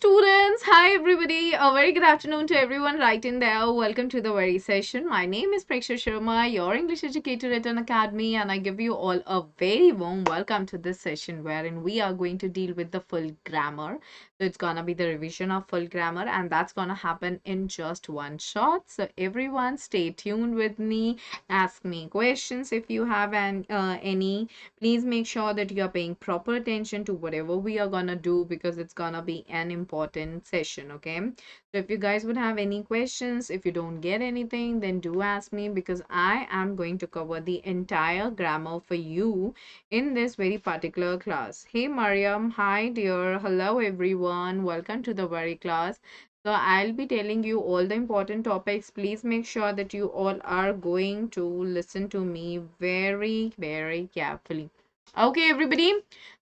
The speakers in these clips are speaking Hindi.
students, hi everybody, a very good afternoon to everyone right in there. Welcome to the very session. My name is Preksha Sharma, your English educator at Unacademy, and I give you all a very warm welcome to this session wherein we are going to deal with the full grammar. So it's gonna be the revision of full grammar, and that's gonna happen in just one shot. So everyone stay tuned with me, ask me questions if you have any. Please make sure that you are paying proper attention to whatever we are gonna do because it's gonna be an important session. Okay, so if you guys would have any questions, if you don't get anything, then do ask me because I am going to cover the entire grammar for you in this very particular class. Hey Mariam, hi dear, hello everyone, welcome to the very class. So I'll be telling you all the important topics. Please make sure that you all are going to listen to me very, very carefully. Okay, everybody.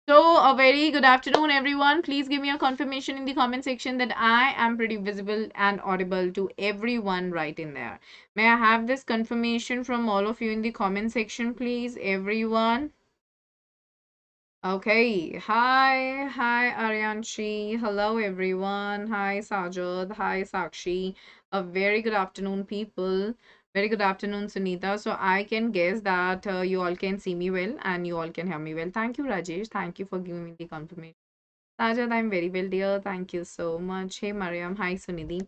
So a very good afternoon, everyone. Please give me a confirmation in the comment section that I am pretty visible and audible to everyone right in there. May I have this confirmation from all of you in the comment section, please, everyone? Okay. Hi, Aryanshi. Hello, everyone. Hi, Sajad. Hi, Sakshi. A very good afternoon, people. Very good afternoon, Sunita. So I can guess that you all can see me well and you all can hear me well. Thank you, Rajesh. Thank you for giving me the confirmation. Sajad, I'm very well, dear. Thank you so much. Hey, Mariam. Hi, Sunidhi.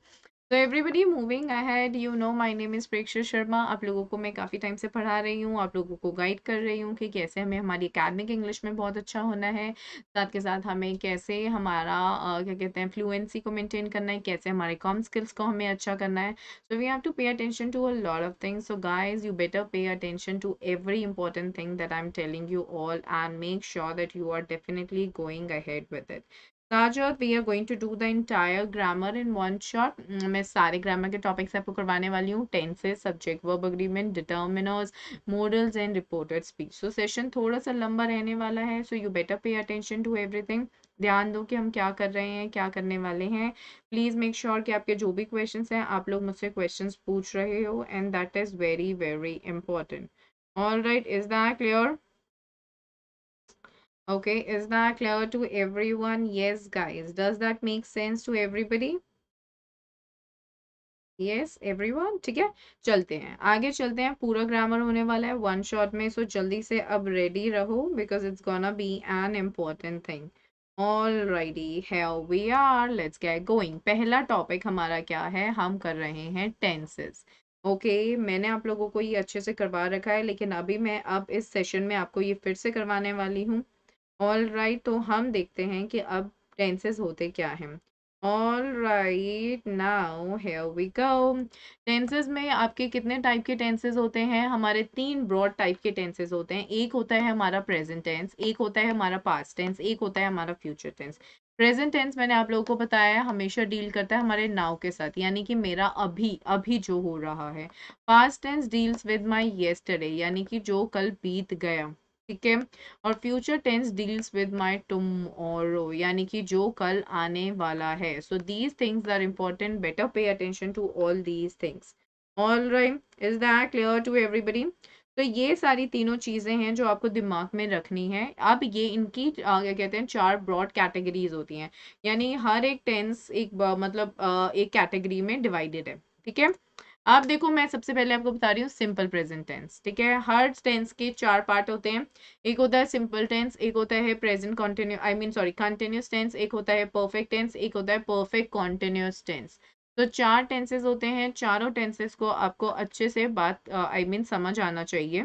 तो everybody moving ahead you know my name is Preksha Sharma. आप लोगों को मैं काफ़ी टाइम से पढ़ा रही हूँ, आप लोगों को गाइड कर रही हूँ कि कैसे हमें हमारी एकेडमिक इंग्लिश में बहुत अच्छा होना है, साथ के साथ हमें कैसे हमारा क्या कहते हैं फ्लुएंसी को मेंटेन करना है, कैसे हमारे कॉम स्किल्स को हमें अच्छा करना है. So we have to pay attention to a lot of things. So guys you better pay attention to every important thing that I'm telling you all and make sure that you are definitely going ahead with it. Sajad, we are going to do the entire grammar in one shot. मैं सारे grammar के topics आपको करवाने वाली हूँ. Tenses, subject, verb agreement, determiners, modals and reported speech. So session थोड़ा सा लंबा रहने वाला है. So you better pay attention to everything. ध्यान दो कि हम क्या कर रहे हैं, क्या करने वाले हैं. प्लीज मेक श्योर कि आपके जो भी क्वेश्चंस हैं आप लोग मुझसे क्वेश्चंस पूछ रहे हो and that is very very important. All right, is that clear? Okay, is that clear to everyone? Yes, guys. Does that make sense to everybody? Yes, everyone. ठीक है, चलते हैं आगे, चलते हैं. पूरा ग्रामर होने वाला है वन शॉट में. सो जल्दी से अब रेडी रहो because it's gonna be an important thing. Alrighty, here we are. Let's get going. पहला टॉपिक हमारा क्या है? हम कर रहे हैं टेंसेस. ओके, मैंने आप लोगों को ये अच्छे से करवा रखा है लेकिन अभी मैं अब इस सेशन में आपको ये फिर से करवाने वाली हूँ. ऑल राइट, तो हम देखते हैं कि अब टेंसेस होते क्या हैं. All right, now here we go. Tenses में आपके कितने टाइप के टेंसेस होते हैं? हमारे तीन ब्रॉड टाइप के टेंसेस होते हैं. एक होता है हमारा प्रेजेंट टेंस, एक होता है हमारा पास्ट टेंस, एक होता है हमारा फ्यूचर टेंस. प्रेजेंट टेंस मैंने आप लोगों को बताया है हमेशा डील करता है हमारे नाउ के साथ, यानी कि मेरा अभी अभी जो हो रहा है. Past tense deals with my yesterday, यानी कि जो कल बीत गया. ठीक है. और future tense deals with my tomorrow, यानी कि जो कल आने वाला है. So these things are important. Better pay attention to all these things. All right, is that clear to everybody? तो ये सारी तीनों चीजें हैं जो आपको दिमाग में रखनी है. अब ये इनकी क्या कहते हैं चार ब्रॉड कैटेगरीज होती हैं, यानी हर एक टेंस एक मतलब एक कैटेगरी में डिवाइडेड है. ठीक है. अब देखो, मैं सबसे पहले आपको बता रही हूँ सिंपल प्रेजेंट टेंस. ठीक है. हर टेंस के चार पार्ट होते हैं. एक होता है सिंपल टेंस, एक होता है प्रेजेंट कॉन्टिन्यू कंटिन्यूस टेंस, एक होता है परफेक्ट टेंस, एक होता है परफेक्ट कॉन्टिन्यूस टेंस. तो चार टेंसेस होते हैं. चारों टेंसेस को आपको अच्छे से बात समझ आना चाहिए.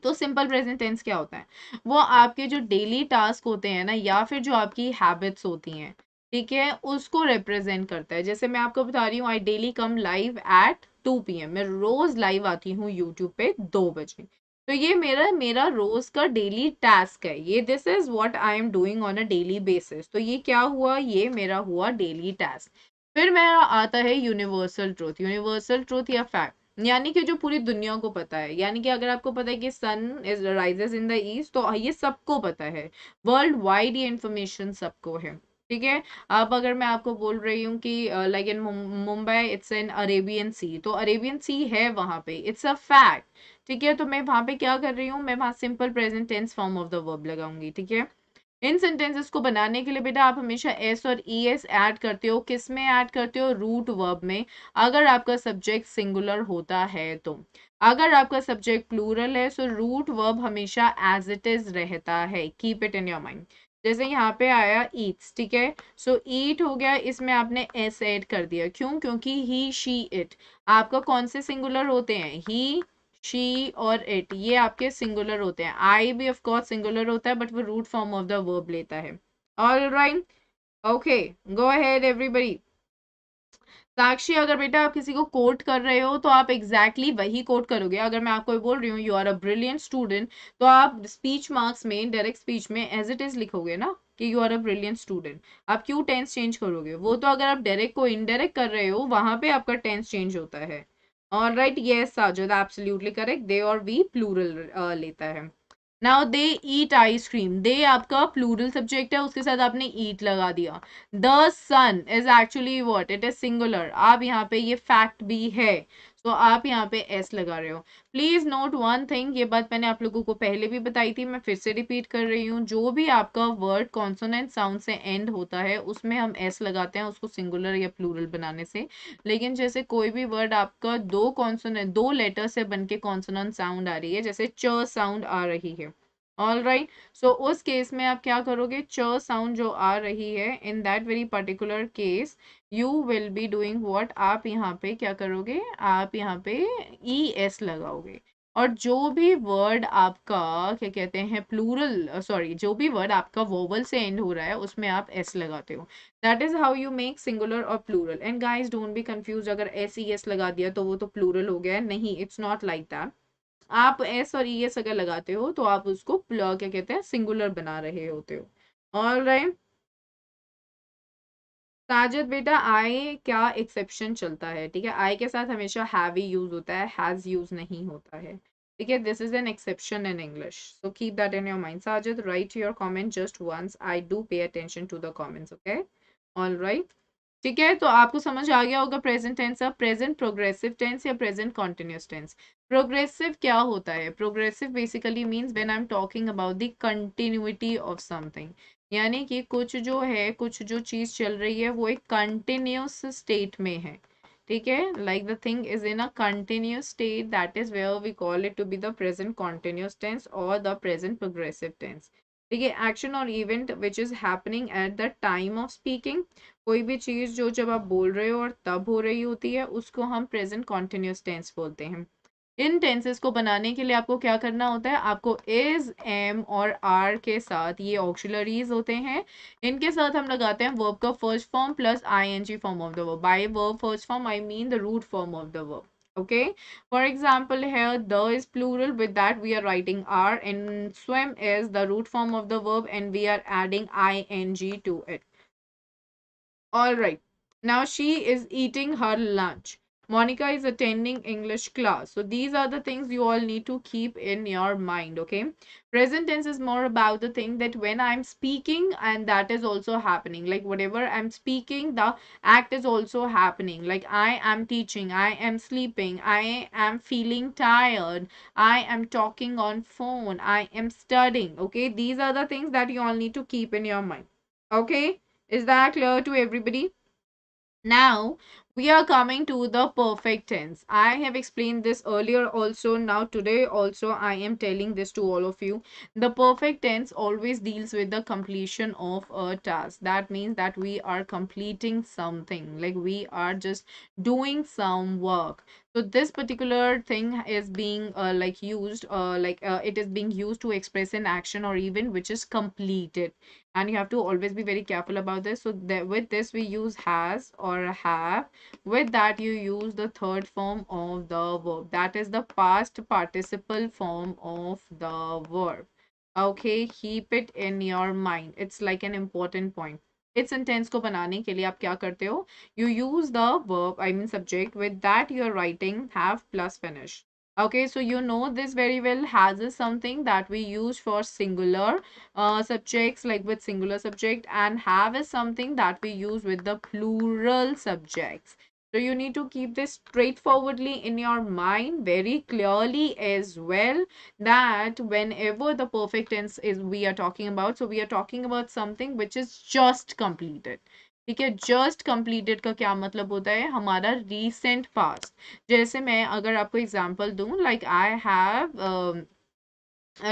तो सिंपल प्रेजेंट टेंस क्या होता है? वो आपके जो डेली टास्क होते हैं ना, या फिर जो आपकी हैबिट्स होती हैं, ठीक है, उसको रिप्रेजेंट करता है. जैसे मैं आपको बता रही हूँ, I daily come live at 2 PM. मैं रोज लाइव आती हूँ यूट्यूब पे 2 बजे. तो ये मेरा मेरा रोज का डेली टास्क है. ये this is what I am doing on a daily basis. तो ये क्या हुआ? ये मेरा हुआ डेली टास्क. फिर मेरा आता है यूनिवर्सल ट्रूथ. यूनिवर्सल ट्रूथ या फैक्ट, यानी कि जो पूरी दुनिया को पता है. यानी कि अगर आपको पता है कि sun is rises in the east, तो ये सबको पता है. वर्ल्ड वाइड ये इंफॉर्मेशन सबको है. ठीक है. अब अगर मैं आपको बोल रही हूँ कि like in Mumbai it's an Arabian Sea, तो अरेबियन सी है वहां पे, इट्स अ फैक्ट. ठीक है. तो मैं वहां पे क्या कर रही हूँ? मैं वहां simple present tense form of the verb लगाऊंगी. ठीक है. इन सेंटेंसेस को बनाने के लिए बेटा आप हमेशा एस और ई एस ऐड करते हो। किस में ऐड करते हो? रूट वर्ब में, अगर आपका सब्जेक्ट सिंगुलर होता है तो। अगर आपका सब्जेक्ट प्लूरल है सो रूट वर्ब हमेशा एज इट इज रहता है। Keep it in your mind. जैसे यहाँ पे आया ईट्स, ठीक है, सो ईट हो गया, इसमें आपने एस ऐड कर दिया। क्यों? क्योंकि ही शी इट आपका कौन से सिंगुलर होते हैं? ही, शी और इट, ये आपके सिंगुलर होते हैं। आई भी ऑफ कोर्स सिंगुलर होता है बट वो root form of the verb लेता है। All right, okay, go ahead everybody. Sakshi, अगर बेटा आप किसी को कोट कर रहे हो तो आप एग्जैक्टली वही कोट करोगे। अगर मैं आपको बोल रही हूँ you are a brilliant student, तो आप स्पीच मार्क्स में, डायरेक्ट स्पीच में एज इट इज लिखोगे ना कि you are a brilliant student. आप क्यों टेंस चेंज करोगे? वो तो अगर आप डायरेक्ट को इनडायरेक्ट कर रहे हो वहां पे आपका टेंस चेंज होता है। All right, yes Sajid, absolutely correct, they और वी प्लूरल लेता है। नाउ दे ईट आइसक्रीम, दे आपका प्लूरल सब्जेक्ट है, उसके साथ आपने ईट लगा दिया। The sun is actually what? It is singular. आप यहाँ पे, ये फैक्ट भी है, तो आप यहाँ पे एस लगा रहे हो। प्लीज नोट वन थिंग, ये बात मैंने आप लोगों को पहले भी बताई थी, मैं फिर से रिपीट कर रही हूँ। जो भी आपका वर्ड कॉन्सोनेंट साउंड से एंड होता है उसमें हम एस लगाते हैं उसको सिंगुलर या प्लूरल बनाने से। लेकिन जैसे कोई भी वर्ड आपका दो कॉन्सोनेंट, दो लेटर से बन के कॉन्सोनेंट साउंड आ रही है, जैसे च साउंड आ रही है, ऑल राइट, सो उस केस में आप क्या करोगे? च साउंड जो आ रही है, in that very particular case you will be doing what? आप यहाँ पे क्या करोगे? आप यहाँ पे ई एस लगाओगे। और जो भी वर्ड आपका क्या कहते हैं प्लूरल, सॉरी, जो भी वर्ड आपका वोवल से एंड हो रहा है उसमें आप एस लगाते हो। That is how you make singular और plural. And guys don't be confuse, अगर एस ई एस लगा दिया तो वो तो प्लूरल हो गया, नहीं, इट्स नॉट लाइक दैट। आप एस और ई एस अगर लगाते हो तो आप उसको क्या कहते हैं सिंगुलर बना रहे होते हो। ऑल राइट साजिद बेटा, आई क्या एक्सेप्शन चलता है, ठीक है, आई के साथ हमेशा हैव ही यूज होता है, हैज यूज नहीं होता है, ठीक है, this is an exception in English, so keep that in your mind. Sajid, write your comment just once, I do pay attention to the comments, okay. All right, ठीक है, तो आपको समझ आ गया होगा प्रेजेंट टेंस। अब प्रेजेंट प्रोग्रेसिव टेंस या प्रेजेंट कॉन्टिन्यूस टेंस। प्रोग्रेसिव क्या होता है? Progressive basically means when I am talking about the continuity of something, यानी कि कुछ जो है, कुछ जो चीज चल रही है वो एक कंटिन्यूस स्टेट में है, ठीक है, like the thing is in a continuous state, that is where we call it to be the present continuous tense और द प्रेजेंट प्रोग्रेसिव टेंस। ठीक है, एक्शन और event which is happening at the time of speaking, कोई भी चीज जो जब आप बोल रहे हो और तब हो रही होती है उसको हम प्रेजेंट कॉन्टिन्यूस टेंस बोलते हैं। इन टेंसेस को बनाने के लिए आपको क्या करना होता है? आपको इज, एम और आर के साथ, ये ऑक्सिलरीज होते हैं, इनके साथ हम लगाते हैं वर्ब का first form plus ING form of the verb. By verb first form I mean the root form of the verb, okay, for example here the is plural, with that we are writing r, and swim is the root form of the verb and we are adding ing to it. All right. Now she is eating her lunch. Monica is attending English class. So these are the things you all need to keep in your mind, okay? Present tense is more about the thing that when I'm speaking and that is also happening. Like whatever I'm speaking, the act is also happening. Like I am teaching, I am sleeping, I am feeling tired, I am talking on phone, I am studying, okay? These are the things that you all need to keep in your mind, okay? Is that clear to everybody? Now we are coming to the perfect tense. I have explained this earlier also. Now today also I am telling this to all of you. The perfect tense always deals with the completion of a task. That means that we are completing something, like we are just doing some work. So this particular thing is being like used it is being used to express an action or event which is completed, and you have to always be very careful about this. So that with this we use has or have, with that you use the third form of the verb, that is the past participle form of the verb, okay, keep it in your mind, it's like an important point. इस सेंटेंस को बनाने के लिए आप क्या करते हो? You use the verb, I mean subject, with that you are writing have plus finish. Okay, so you know this very well. Has is something that we use for singular subjects, like with singular subject, and have is something that we use with the plural subjects. So you need to keep this straightforwardly in your mind very clearly as well, that whenever the perfect tense is we are talking about, so we are talking about something which is just completed. ठीक है, जस्ट completed का क्या मतलब होता है, हमारा recent past. जैसे मैं अगर आपको एग्जांपल दूं, like I have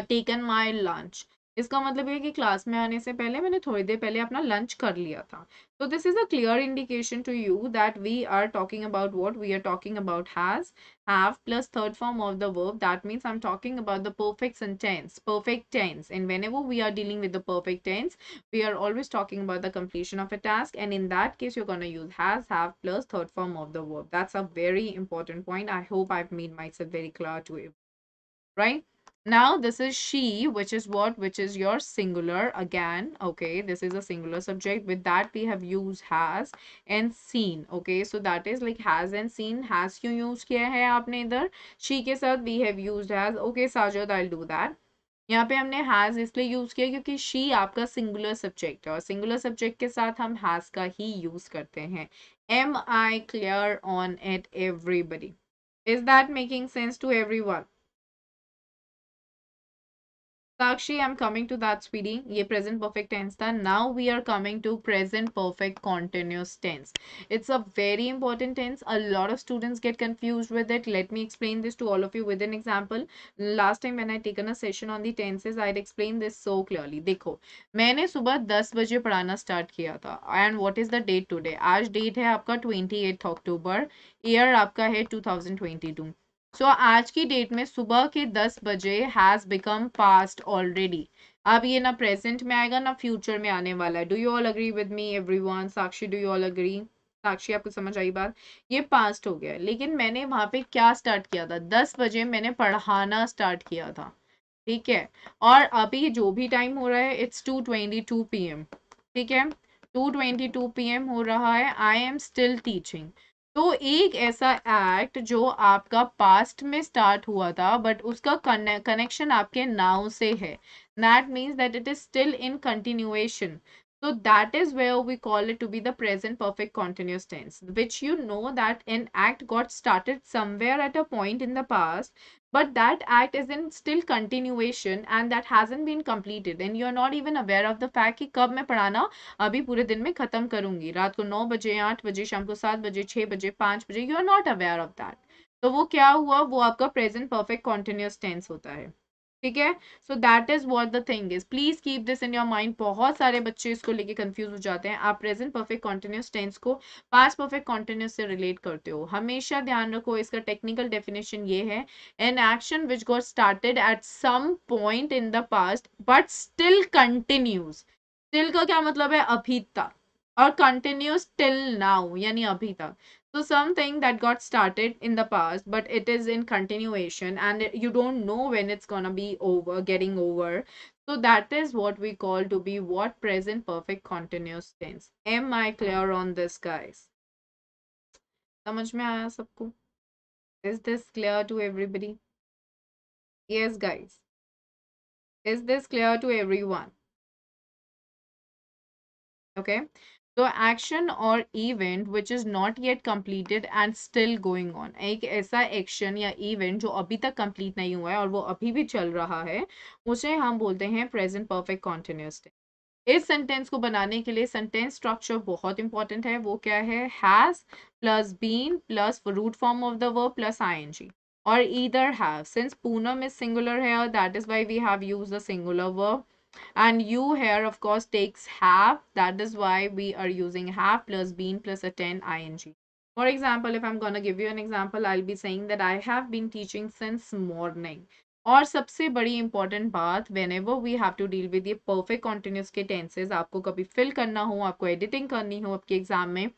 taken my lunch, इसका मतलब ये कि क्लास में आने से पहले मैंने थोड़ी देर पहले अपना लंच कर लिया था. तो this is a clear indication to you that we are talking about what we are talking about has, have plus third form of the verb. That means I'm talking about the perfect sentence, perfect tense, and whenever we are dealing with the perfect tense, we are always talking about the completion of a task, and in that case you're going to use has, have plus third form of the verb. That's a very important point. I hope I've made myself very clear to you, right? Now this is she, which is what, which is your singular again. Okay, this is a singular subject. With that we have used has and seen. Okay, so that is like has and seen. Has क्यों use किया है आपने इधर, she के साथ we have used has. Okay Sajad, I'll do that. यहाँ पे हमने has इसलिए यूज किया क्योंकि she आपका सिंगुलर सब्जेक्ट है, और सिंगुलर सब्जेक्ट के साथ हम has का ही यूज करते हैं. Am I clear on it, everybody? Is that making sense to everyone? Sakshi, I'm coming to that, sweetie. ये present perfect tense था. Now we are coming to present perfect continuous tense. It's a very important tense. A lot of students get confused with it. Let me explain this to all of you with an example. Last time when I taken a session on the tenses, I'd explain this so clearly. देखो, मैंने सुबह 10 बजे पढ़ाना स्टार्ट किया था. And what is the date today? आज डेट है आपका 28 अक्टूबर. ईयर आपका है 2022. सो आज की डेट में सुबह के 10 बजे हैज बिकम पास्ट ऑलरेडी. अब ये ना प्रेजेंट में आएगा ना फ्यूचर में आने वाला है. Do you all agree with me everyone? Sakshi, do you all agree? Sakshi, आपको समझ आई बात? ये पास्ट हो गया, लेकिन मैंने वहां पे क्या स्टार्ट किया था, 10 बजे मैंने पढ़ाना स्टार्ट किया था. ठीक है, और अभी जो भी टाइम हो रहा है इट्स 2:22 PM. ठीक है, 2:22 PM हो रहा है. I am still teaching. तो एक ऐसा एक्ट जो आपका पास्ट में स्टार्ट हुआ था बट उसका कनेक्शन आपके नाउ से है, that means that it is still in continuation. So that is where we call it to be the present perfect continuous tense, which you know that an act got started somewhere at a point in the past, but that act is in still continuation and that hasn't been completed, and you're not even aware of the fact कि कब मैं पढ़ाना अभी पूरे दिन में खत्म करूंगी, रात को 9 बजे, 8 बजे, शाम को 7 बजे, 6 बजे, 5 बजे, you are not aware of that. तो वो क्या हुआ, वो आपका प्रेजेंट परफेक्ट कॉन्टिन्यूस टेंस होता है. ठीक है, सो that is what the thing is. Please keep this in your mind. बहुत सारे बच्चे इसको लेके कंफ्यूज हो जाते हैं. आप प्रेजेंट परफेक्ट कॉन्टिन्यूस टेंस को पास्ट परफेक्ट कॉन्टिन्यूस से रिलेट करते हो. हमेशा ध्यान रखो, इसका टेक्निकल डेफिनेशन ये है, an action which got started at some point in the past but still continues. Still का क्या मतलब है, अभी तक, और कंटिन्यूस टिल नाउ यानी अभी तक. So something that got started in the past, but it is in continuation and you don't know when it's gonna be over, getting over. So that is what we call to be what, present perfect continuous tense. Am I clear on this, guys? समझ में आया सबको? Is this clear to everybody? Yes, guys. Is this clear to everyone? Okay. So action or event which is not yet completed and still going on. एक ऐसा action या event जो अभी तक complete नहीं हुआ है और वो अभी भी चल रहा है, उसे हम बोलते हैं present perfect continuous tense. इस सेंटेंस को बनाने के लिए सेंटेंस स्ट्रक्चर बहुत इंपॉर्टेंट है. वो क्या है, has plus been plus root form of the verb plus ING, और either have. Since Poonam is singular है, that is why we have used the singular verb. And you here of course takes have, that is why we are using have plus been plus attend ing. For example, if I'm gonna give you an example, I'll be saying that I have been teaching since morning. और सबसे बड़ी इंपॉर्टेंट बात, whenever we have to deal with ये परफेक्ट कॉन्टिन्यूस के टेंसेज, आपको कभी फिल करना हो, आपको एडिटिंग करनी हो आपके एग्जाम में,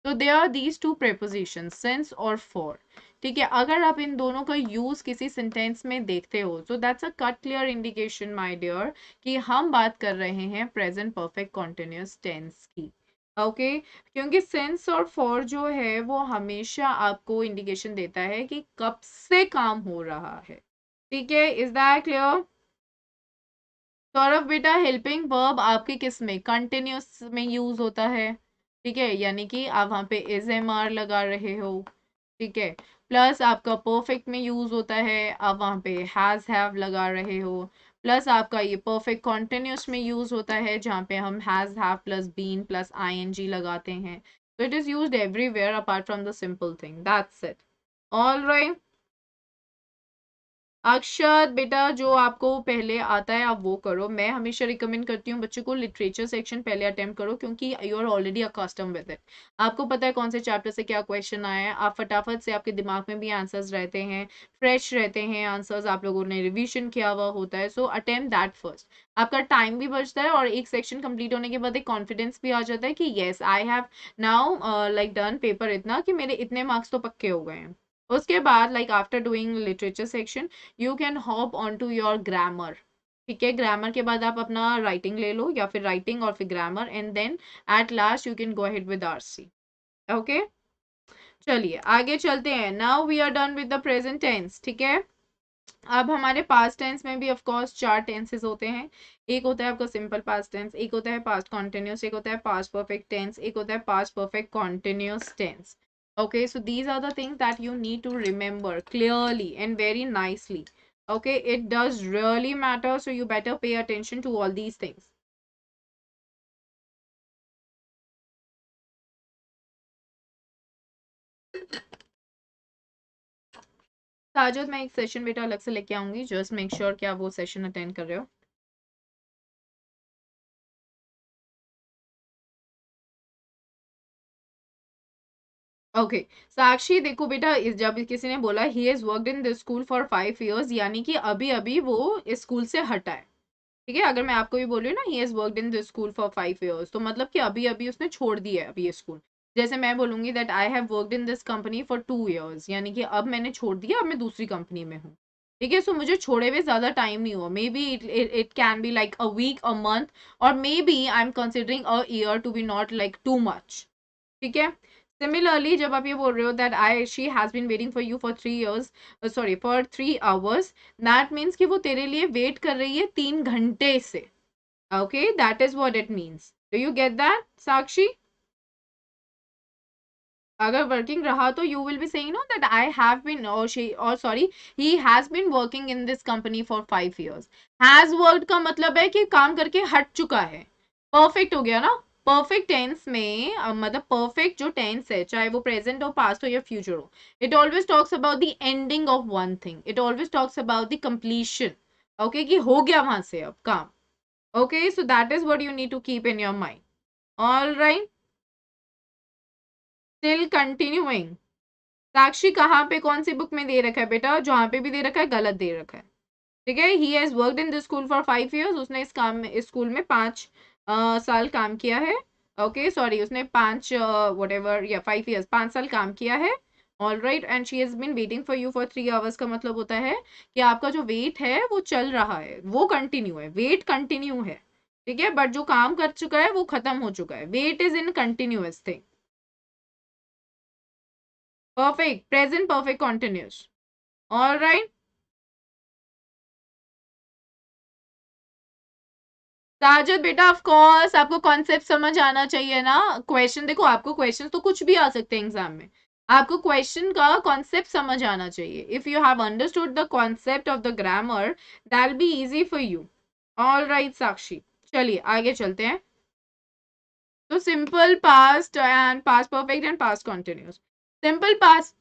तो they are these two preposition, since और फॉर. ठीक है, अगर आप इन दोनों का यूज किसी सेंटेंस में देखते हो, so that's a cut clear indication my dear कि हम बात कर रहे हैं प्रेजेंट परफेक्ट कॉन्टिन्यूस टेंस की. ओके क्योंकि सिंस और फॉर जो है वो हमेशा आपको इंडिकेशन देता है कि कब से काम हो रहा है. ठीक है, इज दैट क्लियर? सौरभ बेटा, हेल्पिंग वर्ब आपके किस में, कंटिन्यूस में यूज होता है? ठीक है, यानी कि आप वहां पे इज एम आर लगा रहे हो। ठीक है, प्लस आपका परफेक्ट में यूज होता है, आप वहां पे हैज हैव लगा रहे हो। प्लस आपका ये परफेक्ट कॉन्टिन्यूस में यूज होता है, जहाँ पे हम has have plus been plus ING लगाते हैं। तो it is used everywhere apart from the simple thing, that's it. All right. Akshat बेटा, जो आपको पहले आता है आप वो करो। मैं हमेशा रिकमेंड करती हूँ बच्चों को लिटरेचर सेक्शन पहले अटेम्प्ट करो, क्योंकि you are already accustom with it. आपको पता है कौन से चैप्टर से क्या क्वेश्चन आया है, आप फटाफट से, आपके दिमाग में भी आंसर्स रहते हैं, फ्रेश रहते हैं आंसर्स, आप लोगों ने रिविजन किया हुआ होता है। सो अटेम्प्ट दैट फर्स्ट। आपका टाइम भी बचता है और एक सेक्शन कंप्लीट होने के बाद एक कॉन्फिडेंस भी आ जाता है कि yes I have now like done paper इतना कि मेरे इतने मार्क्स तो पक्के हो गए हैं। उसके बाद like after doing literature section you can hop on to your grammar. ठीक है, ग्रामर के बाद आप अपना राइटिंग ले लो, या फिर राइटिंग और फिर grammar, and then at last you can go ahead with RC. Okay, चलिए आगे चलते हैं। Now we are done with the present tense. ठीक है, अब हमारे पास्ट टेंस में भी ऑफ कोर्स चार टेंसेस होते हैं। एक होता है आपका सिंपल पास्ट टेंस, एक होता है पास्ट कॉन्टिन्यूस, एक होता है पास्ट परफेक्ट टेंस, एक होता है past perfect continuous tense. Okay, so these are the things that you need to remember clearly and very nicely. Okay, it does really matter, so you better pay attention to all these things. Sajid, मैं एक सेशन बेटा अलग से लेके आऊंगी, जस्ट मेक श्योर कि आप वो सेशन अटेंड कर रहे हो। ओके, साक्षी देखो बेटा, इस जब किसी ने बोला he has worked in this school for 5 years, यानी कि अभी अभी वो इस स्कूल से हटा है। ठीक है, अगर मैं आपको भी बोल रही हूँ ना he has worked in this school for 5 years, तो मतलब कि अभी अभी उसने छोड़ दिया है अभी ये स्कूल। जैसे मैं बोलूंगी that I have worked in this company for 2 years, यानी कि अब मैंने छोड़ दिया, अब मैं दूसरी कंपनी में हूँ। ठीक है, सो मुझे छोड़े हुए ज्यादा टाइम नहीं हुआ, maybe it can be like a week, a month, और maybe I am considering a year to be not like too much. ठीक है, सिमिलरली जब आप ये बोल रहे हो that I she has been waiting for you for 3 years, sorry for 3 hours, that means कि वो तेरे लिए वेट कर रही है 3 घंटे से। Okay, that is what it means. Do you get that, Sakshi? अगर वर्किंग रहा तो you will be saying no that I have been, or she, or sorry, he has been working in this company for 5 years. Has worked का मतलब है कि काम करके हट चुका है। परफेक्ट हो गया ना। परफेक्ट टेंस में मतलब परफेक्ट जो टेंस है, चाहे वो प्रेजेंट हो, पास्ट हो या फ्यूचर हो, it always talks about the ending of one thing, it always talks about the completion. Okay, कि हो गया वहां से अब काम। Okay, so that is what you need to keep in your mind. All right. Still continuing. साक्षी कहाँ पे कौन सी बुक में दे रखा है बेटा? जहां पे भी दे रखा है गलत दे रखा है। ठीक है, he has worked in this school for 5 years, उसने इस काम में, इस स्कूल में 5 साल काम किया है। ओके सॉरी, उसने 5 या 5 years 5 साल काम किया है। All right, and she has been waiting for you for 3 hours का मतलब होता है कि आपका जो वेट है वो चल रहा है, वो कंटिन्यू है, वेट कंटिन्यू है। ठीक है, बट जो काम कर चुका है वो खत्म हो चुका है, wait is in continuous thing. Perfect, present perfect continuous. All right, Sajid बेटा ऑफ कोर्स आपको कॉन्सेप्ट समझ आना चाहिए ना। क्वेश्चन देखो, आपको क्वेश्चन तो कुछ भी आ सकते हैं एग्जाम में, आपको क्वेश्चन का कॉन्सेप्ट समझ आना चाहिए। If you have understood the concept of the grammar, that be easy for you. All right Sakshi, चलिए आगे चलते हैं। तो simple past and past perfect and past continuous. Simple past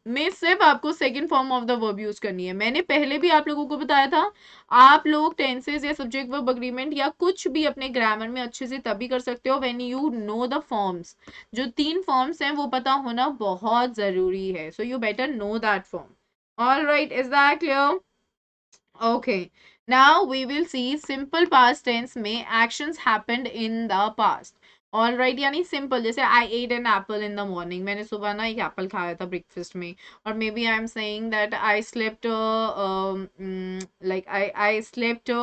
में सिर्फ आपको second form of the verb use करनी है। मैंने पहले भी आप लोगों को बताया था, आप लोग टेंसेस या सब्जेक्ट वर्ब अग्रीमेंट या कुछ भी अपने ग्रामर में अच्छे से तभी कर सकते हो when you know the forms. जो 3 फॉर्म्स हैं वो पता होना बहुत जरूरी है, so you better know that form. All right, is that clear? Okay, now we will see simple past tense में actions happened in the past. All right, यानी simple, जैसे I ate an apple in the morning, मैंने सुबह ना एक एप्पल खाया था ब्रेकफास्ट में। और maybe I am saying that I slept like I slept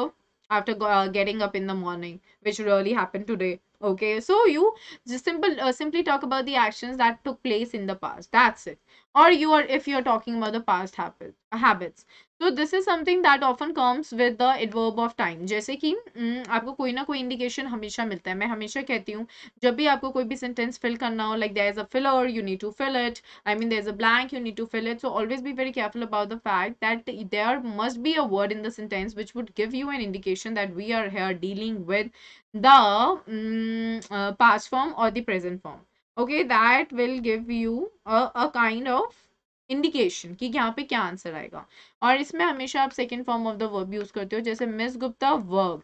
after getting up in the morning, which really happened today. Okay, so you just simply talk about the actions that took place in the past. That's it. Or you are, if you are talking about the past habits. Habits. So this is something that often comes with the adverb of time. जैसे कि आपको कोई ना कोई इंडिकेशन हमेशा मिलता है। मैं हमेशा कहती हूँ जब भी आपको कोई भी सेंटेंस फिल करना हो, like there is a filler, you need to fill it, I mean there is a blank, you need to fill it, so always be very careful about the fact that there must be a word in the sentence which would give you an indication that we are here dealing with the past form or the present form. Okay, that will give you a kind of indication कि यहाँ पे क्या आंसर आएगा। और इसमें हमेशा आप second form of the verb use करते हो, जैसे Miss Gupta verb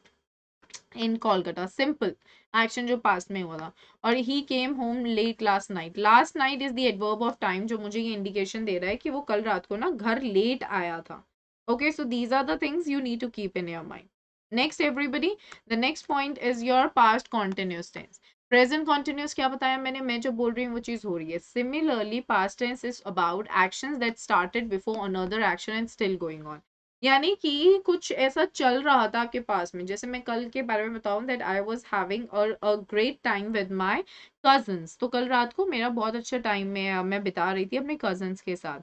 in Kolkata, simple action जो पास्ट में हुआ था। और he came home late last night, last night is the adverb of time जो मुझे ये इंडिकेशन दे रहा है कि वो कल रात को ना घर लेट आया था। Okay, so these are the things you need to keep in your mind. Next everybody, the next point is your past continuous tense. Present continuous क्या बताया मैंने, मैं जो बोल रही हूँ वो चीज हो रही है। Similarly past tense is about actions that started before another action and still going on. यानी कि कुछ ऐसा चल रहा था आपके पास में, जैसे मैं कल के बारे में बताऊं that I was having a great time with my cousins. तो कल रात को मेरा बहुत अच्छा टाइम में मैं बिता रही थी अपने कजन्स के साथ।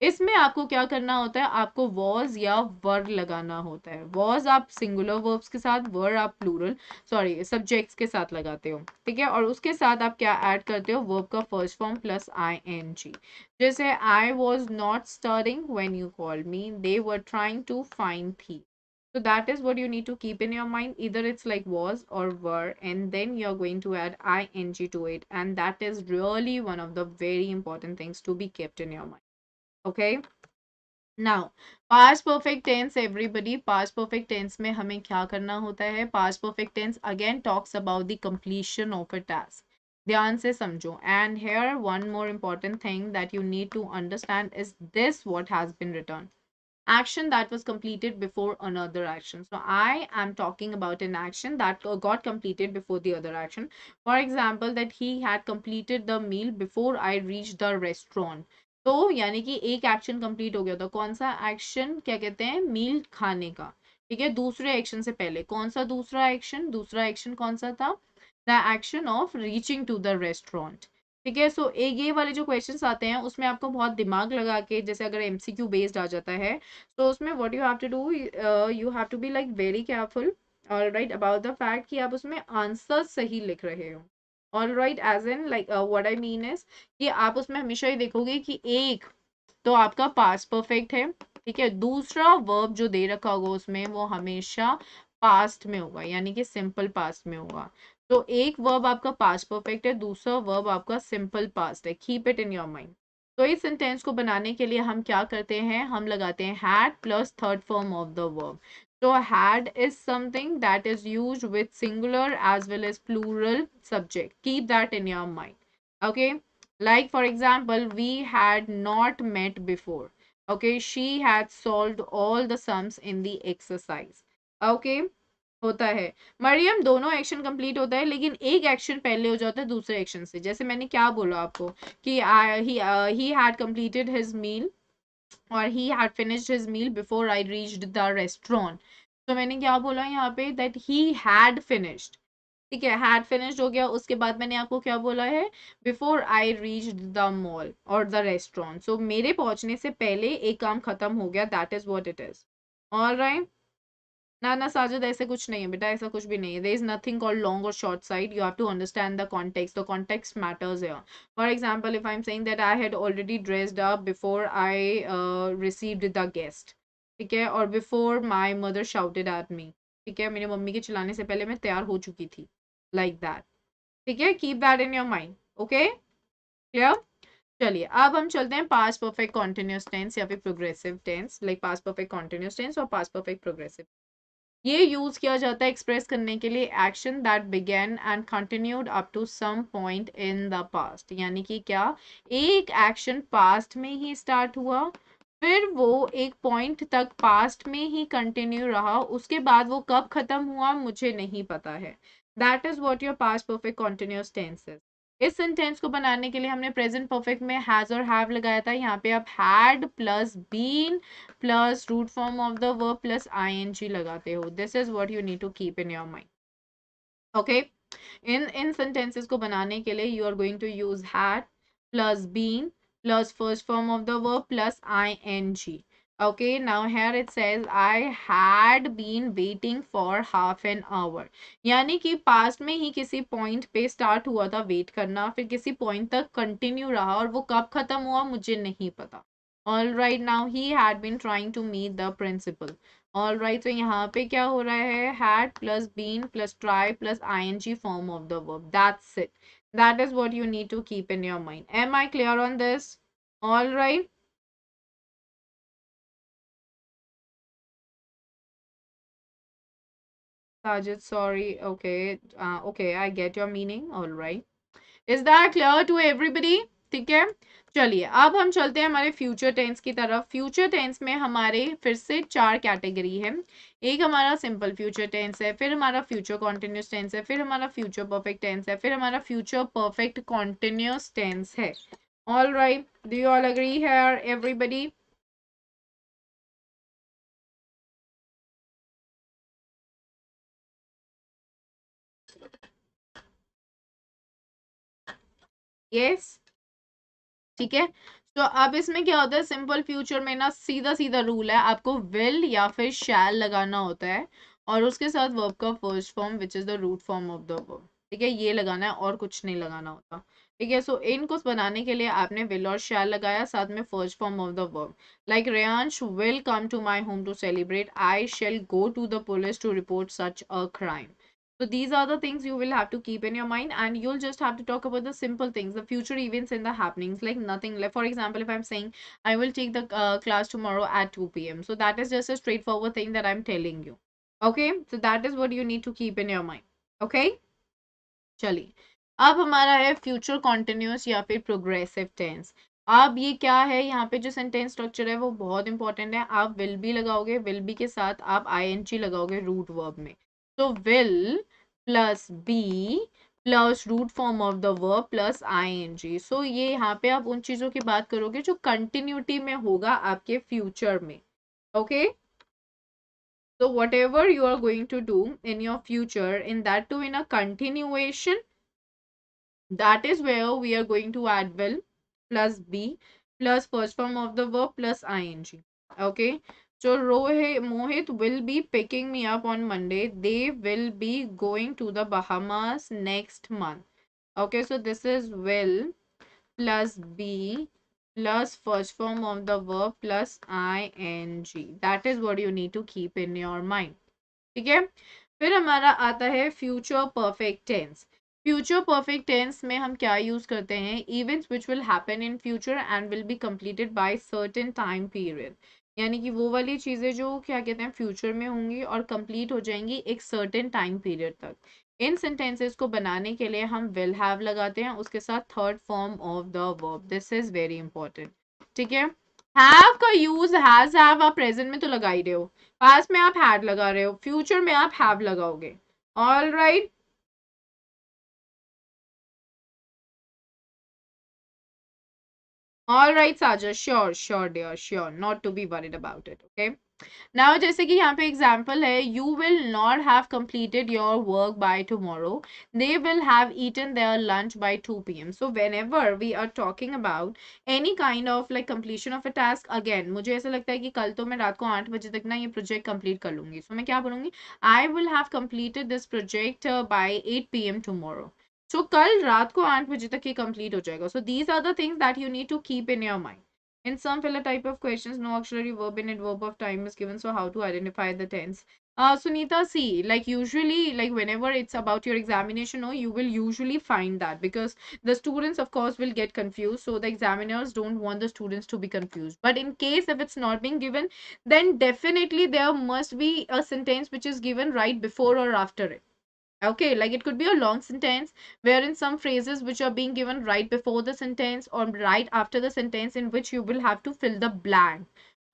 इसमें आपको क्या करना होता है, आपको वॉज या वर लगाना होता है। वॉज आप सिंगुलर वर्ब्स के साथ, वर आप प्लूरल सॉरी सब्जेक्ट्स के साथ लगाते हो, ठीक है। और उसके साथ आप क्या ऐड करते हो, वर्ब का फर्स्ट फॉर्म प्लस ing। जैसे I was not studying when you called me, they were trying to find थी। So that is what you need to keep in your mind. Either it's like was or were, and then you're going to add ing to it. And that is really one of the very important things to be kept in your mind. Okay. Now, past perfect tense everybody, past perfect tense में हमें क्या करना होता है, past perfect tense again talks about the completion of a task. ध्यान से समझो। And here one more important thing that you need to understand is this what has been written. Action that was completed before another action. So I am talking about an action that got completed before the other action. For example, that he had completed the meal before I reached the restaurant. तो यानी कि एक एक्शन कंप्लीट हो गया था। कौन सा एक्शन, क्या कहते हैं, मील खाने का, ठीक है, दूसरे एक्शन से पहले। कौन सा दूसरा एक्शन, दूसरा एक्शन कौन सा था, the action of reaching to the restaurant, ठीक है। सो एक ये वाले जो क्वेश्चंस आते हैं उसमें आपको बहुत दिमाग लगा के, जैसे अगर एमसीक्यू बेस्ड आ जाता है तो उसमें what you have to do, you have to be like very careful alright about the fact कि आप उसमें आंसर सही लिख रहे हो। Alright, as in like what I mean is कि आप उसमें हमेशा ही देखोगे कि एक तो आपका पास्ट परफेक्ट है, ठीक है, दूसरा वर्ब जो दे रखा होगा उसमें वो हमेशा पास्ट में होगा, यानी कि सिंपल पास्ट में होगा। तो एक वर्ब आपका पास्ट परफेक्ट है, दूसरा वर्ब आपका सिंपल पास्ट है। Keep it in your mind. तो इस सेंटेंस को बनाने के लिए हम क्या करते हैं, हम लगाते हैं had plus third form of the verb. So had is something that is used with singular as well as plural subject. Keep that in your mind. Okay. Like for example, we had not met before. Okay. She had solved all the sums in the exercise. Okay. होता है मरियम, दोनों एक्शन कंप्लीट होता है लेकिन एक एक्शन पहले हो जाता है दूसरे एक्शन से। जैसे मैंने क्या बोला आपको कि he had completed his meal और he had finished his meal before I reached the restaurant। तो मैंने क्या बोला यहाँ पे, that he had finished, ठीक है, had finished हो गया। उसके बाद मैंने आपको क्या बोला है, before I reached the mall और the restaurant। so मेरे पहुंचने से पहले एक काम खत्म हो गया, that is what it is। all right। ना ना साजिद, ऐसे कुछ नहीं है बेटा, ऐसा कुछ भी नहीं है। There is nothing called long और short side, you have to understand the context, the context matters here. For example, if I am saying that I had already dressed up before I received the guest, ठीक है, और before my mother shouted at me, ठीक है, मेरी मम्मी के चिल्लाने से पहले मैं तैयार हो चुकी थी, लाइक दैट, ठीक है। Keep that in your mind. Okay, clear. चलिए अब हम चलते हैं पास्ट परफेक्ट कॉन्टिन्यूस टेंस या फिर progressive tense, like past perfect continuous tense और पास्ट परफेक्ट प्रोग्रेसिव। ये यूज किया जाता है एक्सप्रेस करने के लिए action that began and continued up to some point in the past. यानी कि क्या, एक एक्शन पास्ट में ही स्टार्ट हुआ, फिर वो एक पॉइंट तक पास्ट में ही कंटिन्यू रहा, उसके बाद वो कब खत्म हुआ मुझे नहीं पता है। That is what your past perfect continuous tense is. इस सेंटेंस को बनाने के लिए हमने प्रेजेंट परफेक्ट में हैज और हैव लगाया था। यहाँ पे आप had plus been plus root form of the verb plus ing लगाते हो। This is what you need to keep in your mind. Okay, इन सेंटेंसेस को बनाने के लिए you are going to use had plus been plus first form of the verb plus ing। Okay, now here it says I had been waiting for half an hour. यानी कि पास्ट में ही किसी पॉइंट पे स्टार्ट हुआ था वेट करना, फिर किसी पॉइंट तक कंटिन्यू रहा और वो कब खत्म हुआ मुझे नहीं पता. All right, now he had been trying to meet the principal. All right, तो यहाँ पे क्या हो रहा है, had plus been plus try plus ing form of the verb. That's it. That is what you need to keep in your mind. Am I clear on this? All right. Sajid, sorry. Okay. Okay, I get your meaning. All right. Is that clear to everybody? ठीक है. चलिए अब हम चलते हैं हमारे फ्यूचर टेंस की तरफ. फ्यूचर टेंस में हमारे फिर से चार कैटेगरी है. एक हमारा सिंपल फ्यूचर टेंस है, फिर हमारा फ्यूचर कॉन्टिन्यूस टेंस है, फिर हमारा फ्यूचर परफेक्ट टेंस है, फिर हमारा फ्यूचर परफेक्ट कॉन्टिन्यूस टेंस है. All right, do you all agree here everybody? Yes. ठीक है. तो अब इसमें क्या होता है, सिंपल फ्यूचर में ना सीधा सीधा रूल है, आपको विल या फिर शैल लगाना होता है और उसके साथ वर्ब का first form which is the root form of the verb. ठीक है, ये लगाना है और कुछ नहीं लगाना होता. ठीक है, सो इनको बनाने के लिए आपने विल और शैल लगाया साथ में first form of the verb. Like Reyansh will come to my home to celebrate, I shall go to the police to report such a crime. So these are the things you will have to keep in your mind, and you'll just have to talk about the simple things, the future events and the happenings, like nothing. Like for example, if I'm saying I will take the class tomorrow at 2 p.m. So that is just a straightforward thing that I'm telling you. Okay, so that is what you need to keep in your mind. Okay, चलिए अब हमारा है फ्यूचर कॉन्टिन्यूस या फिर प्रोग्रेसिव टेंस. अब ये क्या है, यहाँ पे जो सेंटेंस स्ट्रक्चर है वो बहुत इंपॉर्टेंट है. आप विल भी लगाओगे, विल बी के साथ आप आईएनजी लगाओगे रूट वर्ब में. तो will plus be plus root form of the verb plus ING. So ये यहाँ पे आप उन चीजों की बात करोगे जो कंटिन्यूटी में होगा आपके फ्यूचर में. Okay. So whatever you are going to do in your future, in that too in a continuation, that is where we are going to add will plus be plus first form of the verb plus ing. Okay. So Mohit will be picking me up on Monday. They will be going to the Bahamas next month. Okay. So this is will plus be plus first form of the verb plus ing. That is what you need to keep in your mind. ठीक है. फिर हमारा आता है future perfect tense. Future perfect tense में हम क्या यूज करते हैं, events which will happen in future and will be completed by certain time period. यानी कि वो वाली चीजें जो क्या कहते हैं फ्यूचर में होंगी और कंप्लीट हो जाएंगी एक सर्टेन टाइम पीरियड तक. इन सेंटेंसेस को बनाने के लिए हम विल हैव लगाते हैं उसके साथ third form of the verb. This is very important. ठीक है. हैव का यूज हैज हैव आप प्रेजेंट में तो लगा ही रहे हो, पास्ट में आप हैड लगा रहे हो, फ्यूचर में आप हैव लगाओगे. All right. All right Saja, sure sure dear sure, not to be worried about it. Okay. Now जैसे कि यहाँ पे एग्जाम्पल है, you will not have completed your work by tomorrow, they will have eaten their lunch by 2 p.m. So whenever we are talking about any kind of like completion of a task, again मुझे ऐसा लगता है कि कल तो मैं रात को 8 बजे तक ना ये प्रोजेक्ट कंप्लीट कर लूंगी. सो मैं क्या बोलूंगी, I will have completed this project by 8 p.m. Tomorrow. So कल रात को 8 बजे तक ये कंप्लीट हो जाएगा. So these are the things that you need to keep in your mind. In some filler type of questions, no auxiliary verb in adverb of time is given. So how to identify the tense? Sunita, see, like usually, like whenever it's about your examination, no, you will usually find that because the students, of course, will get confused. So the examiners don't want the students to be confused. But in case if it's not being given, then definitely there must be a sentence which is given right before or after it. Okay, like it could be a long sentence wherein some phrases which are being given right before the sentence or right after the sentence in which you will have to fill the blank.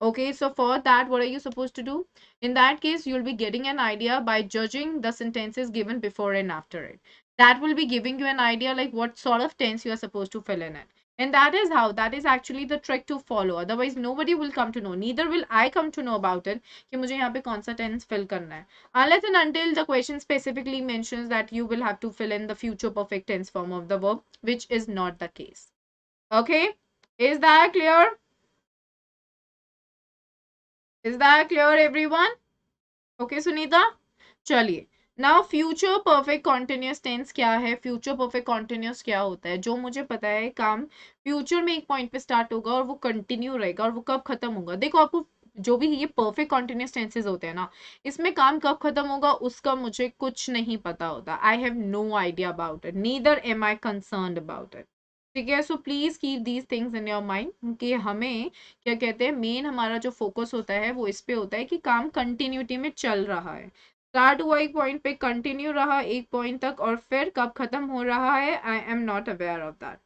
Okay, so for that, what are you supposed to do? In that case, you'll be getting an idea by judging the sentences given before and after it. That will be giving you an idea like what sort of tense you are supposed to fill in it. And that is how, that is actually the trick to follow. Otherwise, nobody will come to know. Neither will I come to know about it कि मुझे यहाँ पे कौन सा tense fill करना है. Unless and until the question specifically mentions that you will have to fill in the future perfect tense form of the verb, which is not the case. Okay, is that clear? Is that clear everyone? Okay Sunita, चलिए। Now future perfect continuous tense क्या है? फ्यूचर परफेक्ट कॉन्टिन्यूस क्या होता है? जो मुझे पता है, काम फ्यूचर में एक पॉइंट पे स्टार्ट होगा और वो कंटिन्यू रहेगा, और वो कब खत्म होगा? देखो, आपको जो भी ये परफेक्ट कॉन्टिन्यूस टेंसेस होते हैं ना, इसमें काम कब खत्म होगा उसका मुझे कुछ नहीं पता होता। I have no idea about it, neither am I concerned about it. ठीक है, so please keep these things in your mind कि हमें क्या कहते हैं, मेन हमारा जो फोकस होता है वो इस पे होता है कि काम कंटिन्यूटी में चल रहा है। स्टार्ट हुआ एक पॉइंट पे, कंटिन्यू रहा एक पॉइंट तक, और फिर कब खत्म हो रहा है, I am not aware of that.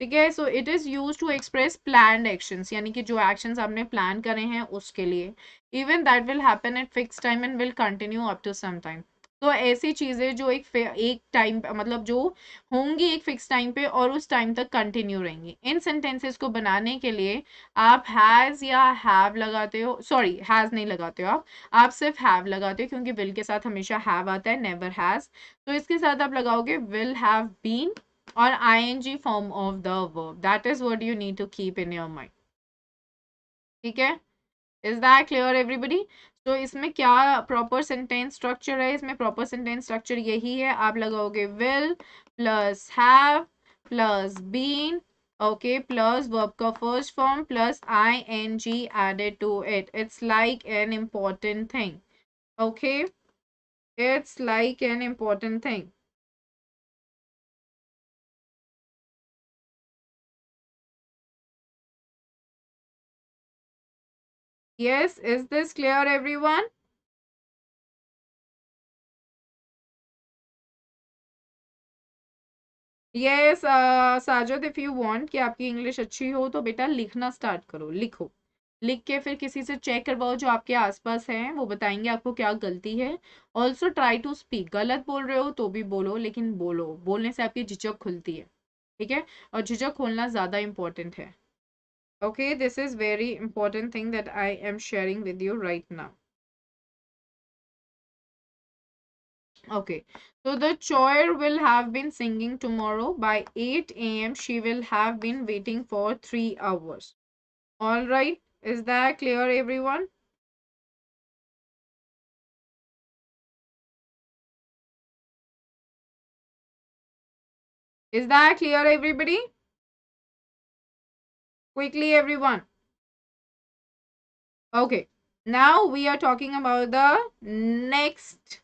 ठीक है, so it is use to express planned actions, यानी कि जो एक्शंस आपने प्लान करे हैं उसके लिए। Even that will happen at fix time and will continue up to some time. तो ऐसी चीजें जो एक टाइम, मतलब जो होंगी एक फिक्स टाइम पे और उस टाइम तक कंटिन्यू रहेंगी, इन सेंटेंसेस को बनाने के लिए आप हैज या हैव लगाते हो, सॉरी हैज नहीं लगाते हो आप सिर्फ हैव लगाते हो, क्योंकि विल के साथ हमेशा हैव आता है, नेवर हैज। तो इसके साथ आप लगाओगे विल हैव बीन और ING form of the verb. That is what you need to keep in your mind. ठीक है, इज दैट क्लियर एवरीबडी? तो इसमें क्या प्रॉपर सेंटेंस स्ट्रक्चर है? इसमें प्रॉपर सेंटेंस स्ट्रक्चर यही है, आप लगाओगे will plus have plus been, okay, plus verb का first form plus I N G added to it. It's like an important thing, okay, it's like an important thing. Yes, is this clear everyone? Yes, Sajad, if you want कि आपकी इंग्लिश अच्छी हो तो बेटा लिखना स्टार्ट करो, लिखो। लिख के फिर किसी से चेक करवाओ जो आपके आसपास हैं, वो बताएंगे आपको क्या गलती है। ऑल्सो ट्राई टू स्पीक, गलत बोल रहे हो तो भी बोलो, लेकिन बोलो, बोलने से आपकी झिझक खुलती है। ठीक है, और झिझक खोलना ज्यादा इंपॉर्टेंट है। Okay, this is very important thing that I am sharing with you right now. Okay, so the choir will have been singing tomorrow by 8 a.m. She will have been waiting for 3 hours. All right, is that clear, everyone? Is that clear, everybody? Quickly, everyone. Okay, now we are talking about the next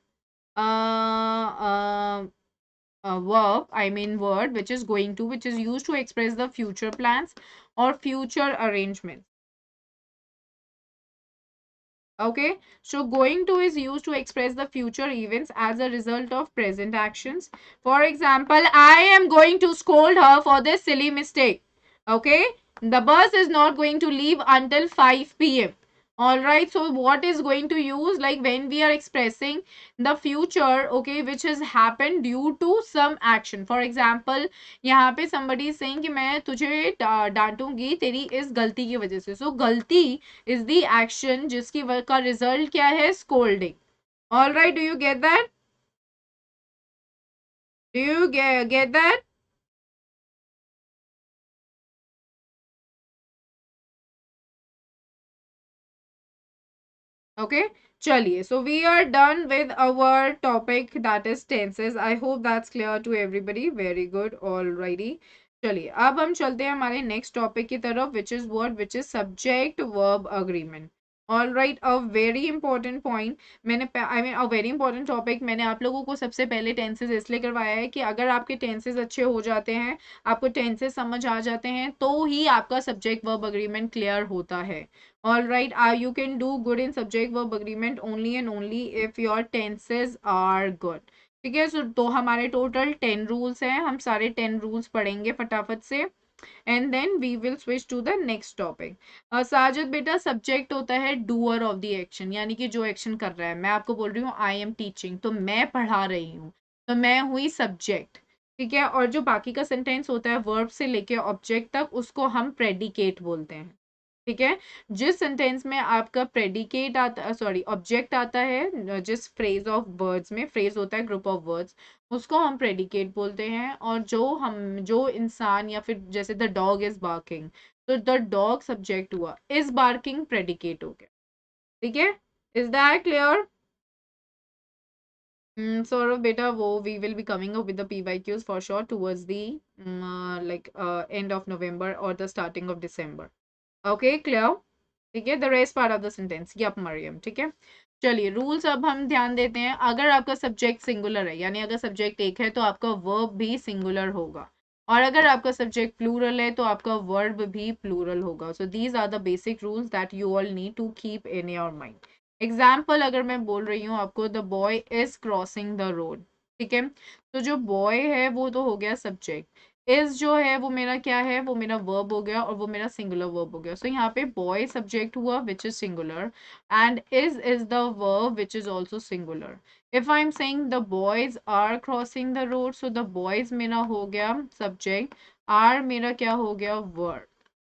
verb, I mean word, which is going to, which is used to express the future plans or future arrangements. Okay, so going to is used to express the future events as a result of present actions. For example, I am going to scold her for this silly mistake. Okay, the bus is not going to leave until 5 p.m. All right, so what is going to use, like when we are expressing the future, okay, which has happened due to some action. For example, यहाँ पे somebody is saying कि मैं तुझे डांटूंगी तेरी इस गलती की वजह से. So गलती is the action जिसकी का result क्या है? Scolding. All right, do you get that? Do you get that? Okay, chaliye, so we are done with our topic, that is tenses. I hope that's clear to everybody. Very good. Alrighty, चलिए अब हम चलते हैं हमारे नेक्स्ट टॉपिक की तरफ, which is word, which is subject verb agreement. All right, a very important point, मैंने I mean a very important topic, मैंने आप लोगों को सबसे पहले टेंसेस इसलिए करवाया है कि अगर आपके टेंसेस अच्छे हो जाते हैं, आपको टेंसेस समझ आ जाते हैं, तो ही आपका सब्जेक्ट वर्ब अग्रीमेंट क्लियर होता है। All right, you can do good in subject verb agreement only and only if your tenses are good. ठीक है, तो हमारे टोटल 10 रूल्स हैं, हम सारे 10 रूल्स पढ़ेंगे फटाफट से, and then we will switch to the next topic. Sajid बेटा, सब्जेक्ट होता है डूअर ऑफ द एक्शन, यानी कि जो एक्शन कर रहा है। मैं आपको बोल रही हूँ आई एम टीचिंग, तो मैं पढ़ा रही हूँ, तो मैं हुई सब्जेक्ट। ठीक है, और जो बाकी का सेंटेंस होता है वर्ब से लेके ऑब्जेक्ट तक, उसको हम प्रेडिकेट बोलते हैं। ठीक है, जिस सेंटेंस में आपका प्रेडिकेट आता, सॉरी ऑब्जेक्ट आता है, जिस फ्रेज ऑफ वर्ड्स में, फ्रेज होता है ग्रुप ऑफ वर्ड्स, उसको हम प्रेडिकेट बोलते हैं। और जो इंसान, या फिर जैसे द डॉग इज बार्किंग, तो द डॉग सब्जेक्ट हुआ, इज बार्किंग प्रेडिकेट हो गया। ठीक है, is that clear? Saurav beta wo we will be coming up with the PYQs for sure towards the end of November or the starting of December. Okay, clear? ठीक है, the rest part of the sentence, yup Mariam, ठीक है। चलिए रूल्स अब हम ध्यान देते हैं। अगर आपका सब्जेक्ट सिंगुलर है, यानी अगर सब्जेक्ट एक है तो आपका वर्ब भी सिंगुलर होगा, और अगर आपका सब्जेक्ट प्लूरल है तो आपका वर्ब भी प्लूरल होगा। So these are the basic rules that you all need to keep in your mind. Example अगर मैं बोल रही हूँ आपको, the boy is crossing the road, ठीक है, तो जो बॉय है वो तो हो गया सब्जेक्ट, इज जो है वो मेरा क्या है, वो मेरा वर्ब हो गया, और वो मेरा सिंगुलर वर्ब हो गया। सो यहाँ पे बॉय सब्जेक्ट हुआ which is singular, and is the verb which is also singular. If I am saying the boys are crossing the road, so the boys मेरा हो गया सब्जेक्ट, आर मेरा क्या हो गया, verb.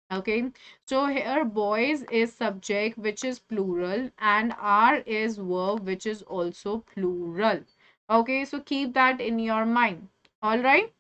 Okay, so here boys is subject which is plural and are is verb which is also plural. Okay, so keep that in your mind. All right,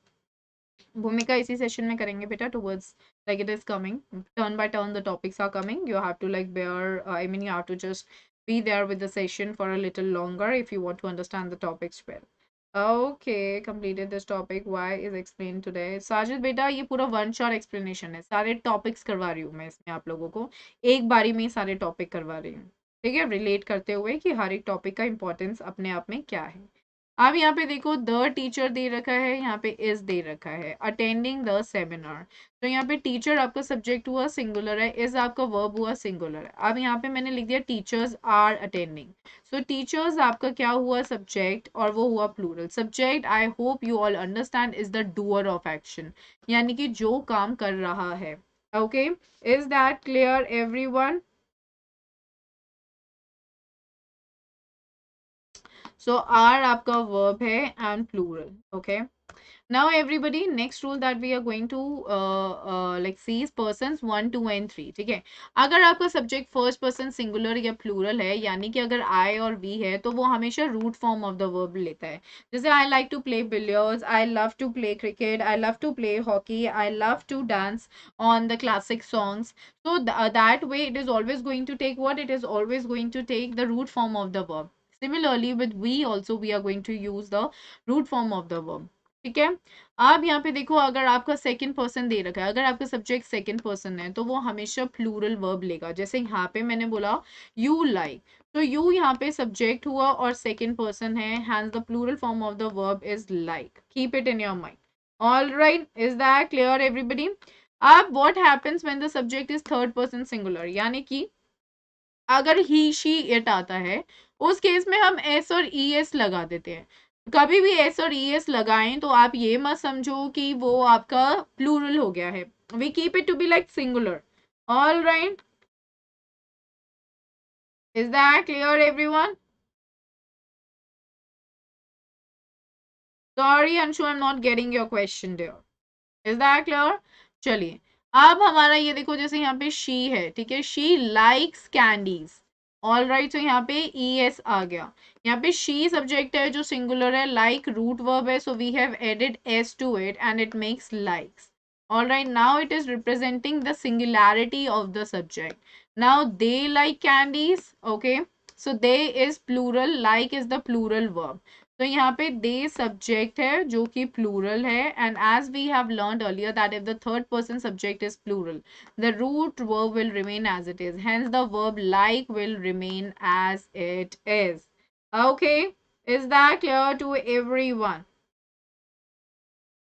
भूमिका इसी सेशन में करेंगे बेटा, towards like it is coming, turn by turn the topics are coming, you have to like bear, I mean you have to just be there with the session for a little longer if you want to understand the topics well. Okay, completed this topic, why is explained today. Sajid बेटा ये पूरा वन शॉट एक्सप्लेनेशन है, सारे टॉपिक्स करवा रही हूँ मैं इसमें आप लोगों को, एक बारी में ही सारे टॉपिक करवा रही हूँ, ठीक है, रिलेट करते हुए कि हर एक टॉपिक का इंपॉर्टेंस अपने आप में क्या है। अब यहाँ पे देखो द टीचर दे रखा है, यहाँ पे इज दे रखा है, अटेंडिंग द सेमिनार, तो यहाँ पे टीचर आपका सब्जेक्ट हुआ सिंगुलर है, इज आपका वर्ब हुआ सिंगुलर है। अब यहाँ पे मैंने लिख दिया teachers are attending, so teachers आपका क्या हुआ सब्जेक्ट, और वो हुआ plural. Subject I hope you all understand is the doer of action, यानी कि जो काम कर रहा है। Okay, is that clear everyone? So are आपका वर्ब है and plural. Okay, now everybody, next rule that we are going to like see is persons 1 2 and 3, ठीक है। अगर आपका सब्जेक्ट फर्स्ट पर्सन सिंगुलर या प्लूरल है, यानी कि अगर आई और वी है, तो वो हमेशा root form of the verb लेता है। जैसे I like to play billiards, I love to play cricket, I love to play hockey, I love to dance on the classic songs. So that way it is always going to take what, it is always going to take the root form of the verb. Similarly with we also, we are going to use the root form of the verb, ठीक है। अब यहाँ पे देखो, अगर आपका सेकंड पर्सन दे रखा है, अगर आपका सब्जेक्ट सेकंड पर्सन है, तो वो हमेशा प्लूरल वर्ब लेगा। जैसे यहाँ पे मैंने बोला यू लाइक, तो यू यहाँ पे सब्जेक्ट हुआ और सेकंड पर्सन है, hence the plural form of the verb is like. Keep it in your mind. All right, is that clear everybody? अब what happens when the subject is third person singular, यानी कि अगर ही शी इट आता है, उस केस में हम एस और ई एस लगा देते हैं। कभी भी एस और ई एस लगाएं तो आप ये मत समझो कि वो आपका प्लूरल हो गया है, we keep it to be like singular. All right, is that clear everyone? Sorry Anshu, I am not getting your question there. Is that clear? चलिए, अब हमारा ये देखो, जैसे यहाँ पे शी है, ठीक है, she likes candies. All right, तो यहाँ पे ई एस आ गया। यहाँ पे शी सब्जेक्ट है जो सिंगुलर है, लाइक रूट वर्ब है, so we have added S to it and it makes likes. All right, now it is representing the singularity of the subject. Now they like candies, okay, so they is plural, like is the plural verb. तो यहाँ पे दे सब्जेक्ट है जो कि प्लूरल है, and as we have learned earlier that if the third person subject is plural, the root verb will remain as it is, hence the verb like will remain as it is. Okay, is that clear to everyone?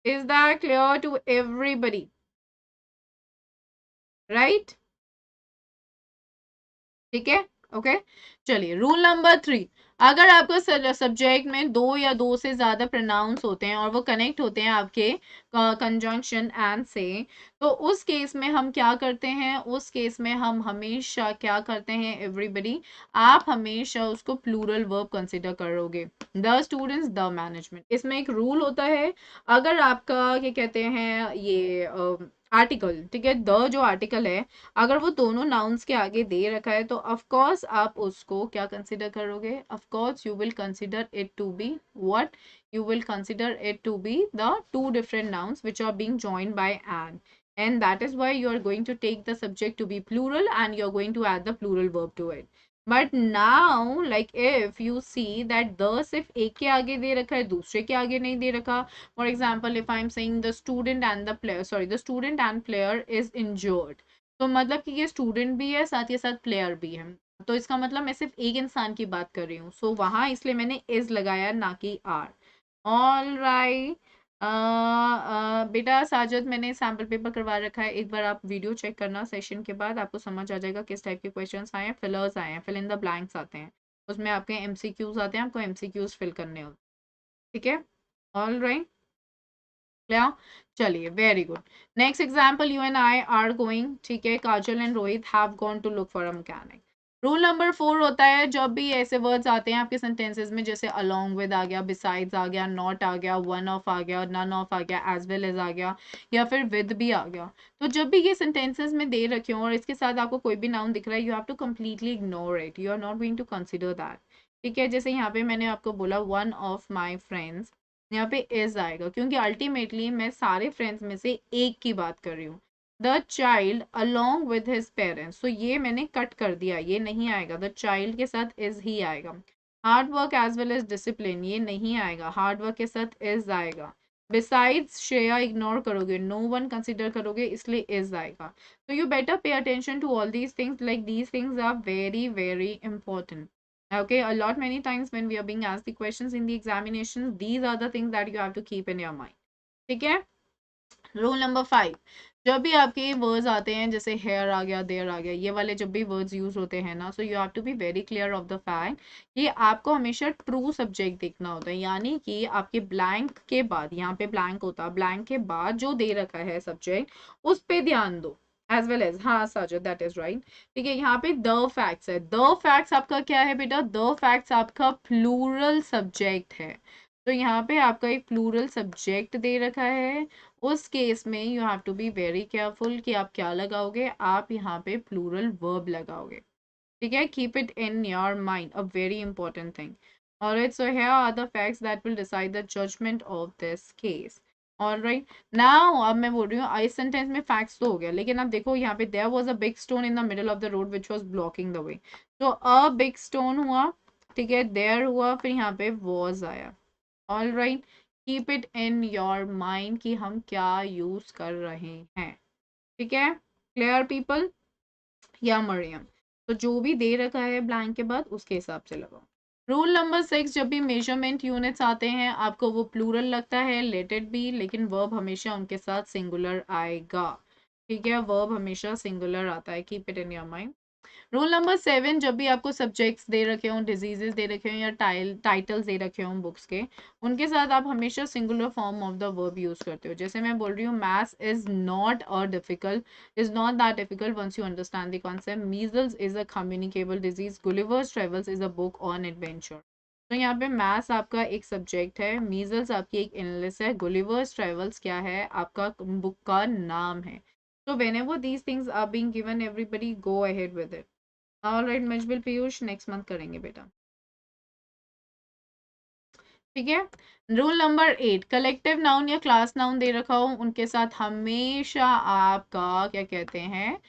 Is that clear to everybody? Right? ठीक है, ओके। चलिए रूल नंबर 3, अगर आपको सब्जेक्ट में दो या दो से ज्यादा प्रोनाउंस होते हैं और वो कनेक्ट होते हैं आपके कंजंक्शन एंड से, तो उस केस में हम क्या करते हैं, उस केस में हम हमेशा क्या करते हैं एवरीबडी, आप हमेशा उसको प्लूरल वर्ब कंसिडर करोगे। द स्टूडेंट्स, द मैनेजमेंट, इसमें एक रूल होता है, अगर आपका क्या कहते हैं ये आर्टिकल, ठीक है, द जो आर्टिकल है, अगर वो दोनों नाउन्स के आगे दे रखा है, तो ऑफ कोर्स आप उसको क्या कंसिडर करोगे, of course you will consider it to be what, you will consider it to be the two different nouns which are being joined by and that is why you are going to take the subject to be plural and you are going to add the plural verb to it. But now like if you see that the सिर्फ एक के आगे दे रखा है, दूसरे के आगे नहीं दे रखा. For example if I am saying the student and the player, sorry the student and player is injured, तो मतलब कि ये स्टूडेंट भी है साथ ही साथ प्लेयर भी है, तो इसका मतलब मैं सिर्फ एक इंसान की बात कर रही हूँ. सो वहां इसलिए मैंने इज लगाया ना कि आर. All right. बेटा साजिद मैंने सैम्पल पेपर करवा रखा है, एक बार आप वीडियो चेक करना सेशन के बाद, आपको समझ आ जाएगा किस टाइप के क्वेश्चंस आए हैं. फिलर्स आए हैं, फिल इन द ब्लैंक्स आते हैं, उसमें आपके एमसीक्यूज आते हैं, आपको एमसीक्यूज फिल करने होते हैं. ठीक है. All right. क्लियर. चलिए very good. Next example, you and I are going, ठीक है, Kajal and Rohit have gone to look for a mechanic. Rule number 4 होता है जब भी ऐसे वर्ड्स आते हैं आपके सेंटेंसेस में, जैसे अलोंग विद आ गया, बिसाइड्स आ गया, नॉट आ गया, वन ऑफ आ गया, नन ऑफ आ गया, एज वेल एज आ गया, या फिर विद भी आ गया, तो जब भी ये सेंटेंसेस में दे रखे हो और इसके साथ आपको कोई भी नाउन दिख रहा है, you have to completely ignore it, you are not going to consider that. ठीक है. जैसे यहाँ पे मैंने आपको बोला वन ऑफ माई फ्रेंड्स, यहाँ पे इज आएगा क्योंकि अल्टीमेटली मैं सारे फ्रेंड्स में से एक की बात कर रही हूँ. The child along with his parents, तो ये मैंने कट कर दिया, ये नहीं आएगा, द चाइल्ड के साथ इज ही आएगा. Hard work as well as discipline, ये नहीं आएगा, हार्ड वर्क के साथ इज आएगा. बिसाइड्स श्रेया इग्नोर करोगे, नो वन कंसिडर करोगे, इसलिए इज आएगा. तो you better pay attention to all these things, like these things are very very important. Okay, a lot many times when we are being asked the questions in the examination, these are the things that you have to keep in your mind. ठीक है. रूल नंबर 5, जब भी आपके वर्ड्स आते हैं जैसे हेयर आ गया, देयर आ गया, ये वाले जब भी वर्ड्स यूज होते हैं ना, so you have to be very clear of the fact कि आपको हमेशा ट्रू सब्जेक्ट देखना होता है, यानी कि आपके ब्लैंक के बाद, यहाँ पे ब्लैंक होता है, ब्लैंक के बाद जो दे रखा है सब्जेक्ट उस पे ध्यान दो. एज वेल एज, हाँ साजिद दैट इज राइट. ठीक है. यहाँ पे द फैक्ट्स है, द फैक्ट्स आपका क्या है बेटा, द फैक्ट्स आपका प्लूरल सब्जेक्ट है. तो यहाँ पे आपका एक प्लूरल सब्जेक्ट दे रखा है, उस केस में you have to be very careful कि आप क्या लगाओगे, आप यहाँ पे प्लूरल वर्ब लगाओगे. ठीक है. Keep it in your mind, a very important thing. Alright. So here are the facts that will decide the judgement of this case. Alright. Now अब मैं बोल रही हूँ इस सेंटेंस में फैक्ट्स तो हो गया, लेकिन अब देखो यहाँ पे there was a big stone in the middle of the road which was blocking the way. तो अ बिग स्टोन हुआ, ठीक है, देयर हुआ, फिर यहाँ पे वॉज आया. All right. Keep it in your mind कि हम क्या यूज कर रहे हैं. ठीक है. Clear people. या मरियम, तो जो भी दे रखा है ब्लैंक के बाद उसके हिसाब से लगाओ. रूल नंबर 6, जब भी मेजरमेंट यूनिट्स आते हैं आपको वो प्लूरल लगता है, लेट इट बी, लेकिन वर्ब हमेशा उनके साथ सिंगुलर आएगा. ठीक है. वर्ब हमेशा सिंगुलर आता है. Keep it in your mind. Rule number 7, जब भी आपको सब्जेक्ट्स दे रखे हों, डिजीजेस दे रखे हों या टाइटल्स दे रखे हों बुक्स के, उनके साथ आप हमेशा singular form of the verb use करते हो. जैसे मैं बोल रही हूँ maths is not a difficult, is not that difficult once you understand the concept. Measles is a communicable disease, Gulliver's Travels is a book on adventure. तो यहाँ पे मैथ्स आपका एक सब्जेक्ट है, मीजल्स आपकी एक इलनेस है, गुलिवर्स ट्रेवल्स क्या है, आपका बुक का नाम है. So whenever these things are being given, everybody go ahead with it. All right मजबिल पीयूष, नेक्स्ट मंथ करेंगे बेटा. ठीक है. रूल नंबर 8, कलेक्टिव नाउन या क्लास नाउन दे रखा हो उनके साथ हमेशा आपका क्या कहते हैं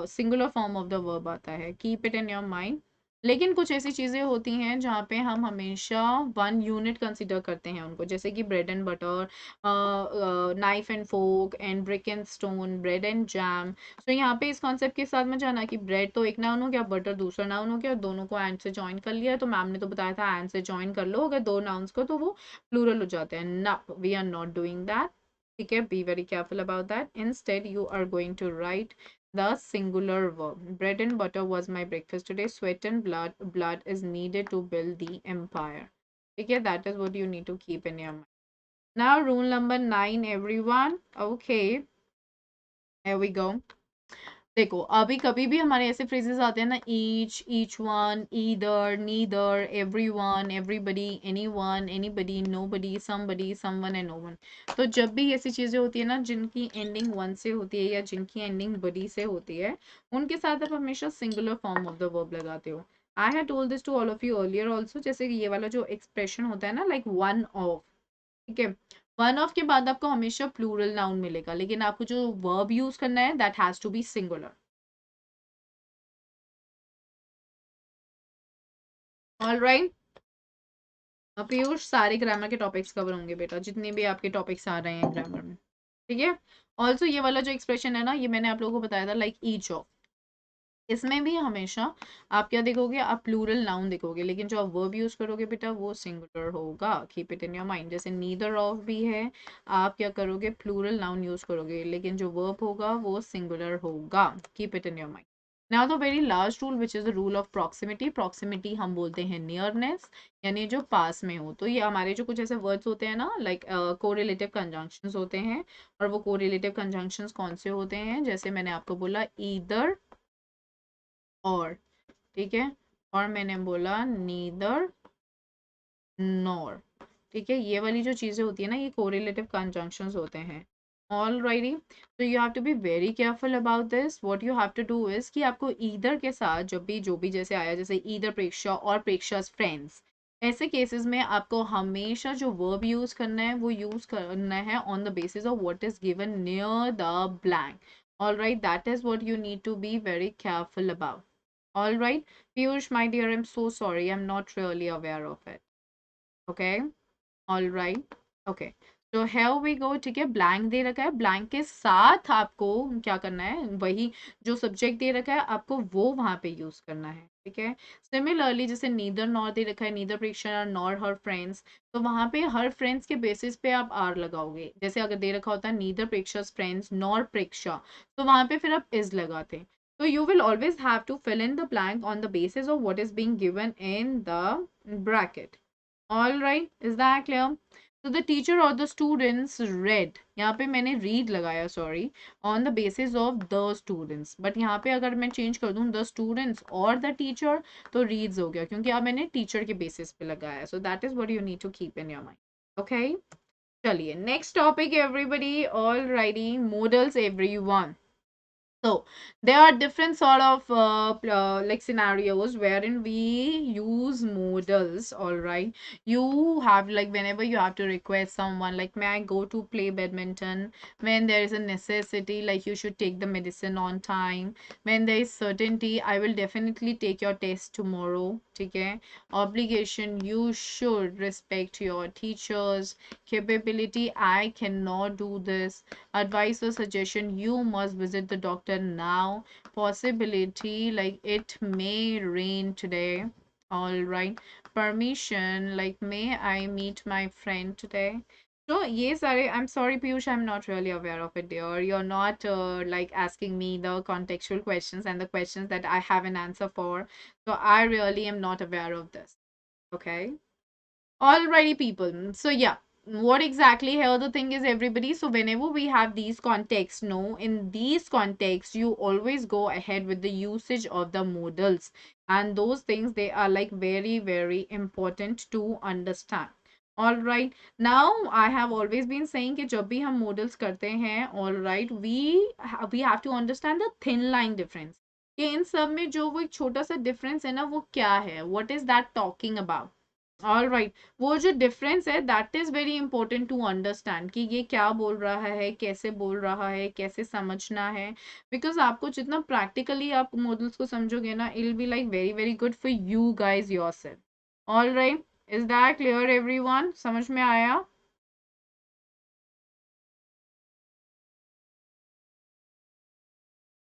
singular form of the verb आता है. Keep it in your mind. लेकिन कुछ ऐसी चीजें होती हैं जहाँ पे हम हमेशा वन यूनिट कंसिडर करते हैं उनको, जैसे कि bread and butter, knife and fork, and brick and stone, bread and jam. तो यहाँ पे इस कॉन्सेप्ट के साथ में जाना कि ब्रेड तो एक नाउन हो गया, बटर दूसरा नाउन हो गया, दोनों को एंड से ज्वाइन कर लिया, तो मैम ने तो बताया था एंड से ज्वाइन कर लो अगर दो नाउन्स को, तो वो प्लूरल हो जाते हैं. ना, we are not doing that. ठीक है. Be very careful about that. Instead you are going to write the singular verb. Bread and butter was my breakfast today. Sweat and blood is needed to build the empire. Okay, that is what you need to keep in your mind. Now rule number 9, everyone. Okay, here we go. देखो अभी कभी भी हमारे ऐसे फ्रेजेस आते हैं ना, each one, either, neither, everyone, everybody, anyone, anybody, nobody, somebody, someone and no one. तो जब भी ऐसी चीजें होती है ना जिनकी एंडिंग वन से होती है या जिनकी एंडिंग बडी से होती है, उनके साथ आप हमेशा singular form of the verb लगाते हो. I have told this to all of you earlier also. जैसे ये वाला जो एक्सप्रेशन होता है ना, लाइक वन ऑफ, ठीक है, वन ऑफ के बाद आपको हमेशा प्लूरल नाउन मिलेगा, लेकिन आपको जो वर्ब यूज करना है that has to be singular. All right. Piyush, सारे ग्रामर के टॉपिक्स कवर होंगे बेटा, जितने भी आपके टॉपिक्स आ रहे हैं ग्रामर में, ठीक है। ऑल्सो ये वाला जो एक्सप्रेशन है ना, ये मैंने आप लोगों को बताया था, लाइक ईच ऑफ, इसमें भी हमेशा आप क्या देखोगे, आप प्लूरल नाउन देखोगे, लेकिन जो आप वर्ब यूज करोगे बेटा वो सिंगुलर होगा। Keep it in your mind. जैसे नीदर ऑफ भी है, आप क्या करोगे, प्लूरल नाउन यूज करोगे, लेकिन जो वर्ब होगा वो सिंगुलर होगा। Keep it in your mind. Now the very last rule which is the rule of proximity. Proximity हम बोलते हैं नियरनेस, यानी जो पास में हो। तो ये हमारे जो कुछ ऐसे वर्ड्स होते हैं ना, लाइक कोरिलेटिव कंजंक्शंस होते हैं, और वो कोरिलेटिव कंजंक्शंस कौन से होते हैं, जैसे मैंने आपको बोला ईदर और, ठीक है, और मैंने बोला नीदर नॉर, ठीक है। ये वाली जो चीजें होती है ना, ये कोरिलेटिव कंजंक्शंस होते हैं। ऑल राइटी, तो you have to be very careful about this. What you have to do is कि आपको ईदर के साथ जब भी जो भी जैसे आया, जैसे ईदर प्रेक्षा और प्रेक्षास फ्रेंड्स, ऐसे केसेस में आपको हमेशा जो वर्ब यूज करना है वो यूज करना है on the basis of what is given near the blank. All right, that is what you need to be very careful about. All right, Piyush, my dear, I'm so sorry. I'm not really aware of it. Okay, all right. Okay. तो here we go, ठीक है। ब्लैंक दे रखा है, ब्लैंक के साथ आपको क्या करना है, वही जो सब्जेक्ट दे रखा है आपको वो वहां पे यूज करना है, ठीक है। सिमिलरली जैसे नीदर नॉर दे रखा है, नीदर प्रेक्षा नॉर हर फ्रेंड्स, तो वहां पे हर फ्रेंड्स के बेसिस पे आप आर लगाओगे। जैसे अगर दे रखा होता है नीदर प्रेक्षा फ्रेंड्स नॉर प्रेक्षा, तो वहां पे फिर आप इज लगाते। So you will always have to fill in the blank on the basis of what is being given in the bracket. All right, is that clear? So the teacher or the students read, यहाँ पे मैंने read लगाया, sorry, on the basis of the students, but यहाँ पे अगर मैं change कर दूँ the students और the teacher, तो reads हो गया, क्योंकि अब मैंने teacher के basis पे लगाया। So that is what you need to keep in your mind. Okay, चलिए next topic everybody. All righty, modals everyone. So there are different sort of like scenarios wherein we use modals. All right, you have like whenever you have to request someone like, may I go to play badminton? When there is a necessity, like you should take the medicine on time. When there is certainty, I will definitely take your test tomorrow. Okay. Obligation, you should respect your teachers. Capability, I cannot do this. Advice or suggestion, you must visit the doctor now. Possibility, like it may rain today. All right. Permission, like may I meet my friend today? So yes, I'm sorry Piyush, I'm not really aware of it, dear. You're not like asking me the contextual questions and the questions that I have an answer for, so I really am not aware of this. Okay. Alrighty, people. So yeah, what exactly here the thing is, everybody. So whenever we have these contexts, no, in these contexts, you always go ahead with the usage of the modals, and those things they are like very very important to understand. All right. Now I have always been saying कि जब भी हम modals करते हैं, all right, we have to understand the thin line difference. कि इन सब में जो वो एक छोटा सा difference है ना, वो क्या है? What is that talking about? All right, वो जो डिफरेंस है that is very important to understand कि ये क्या बोल रहा है, कैसे बोल रहा है, कैसे समझना है। बिकॉज आपको जितना प्रैक्टिकली आप मॉडल्स को समझोगे ना, it will be like very very good for you guys yourself. All right, is that clear everyone? समझ में आया?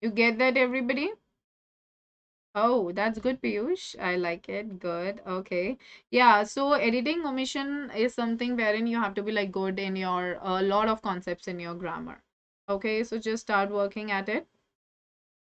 You get that, everybody? Oh, that's good, Piyush. I like it. Good. Okay. Yeah. So editing omission is something wherein you have to be like good in your a lot of concepts in your grammar. Okay. So just start working at it.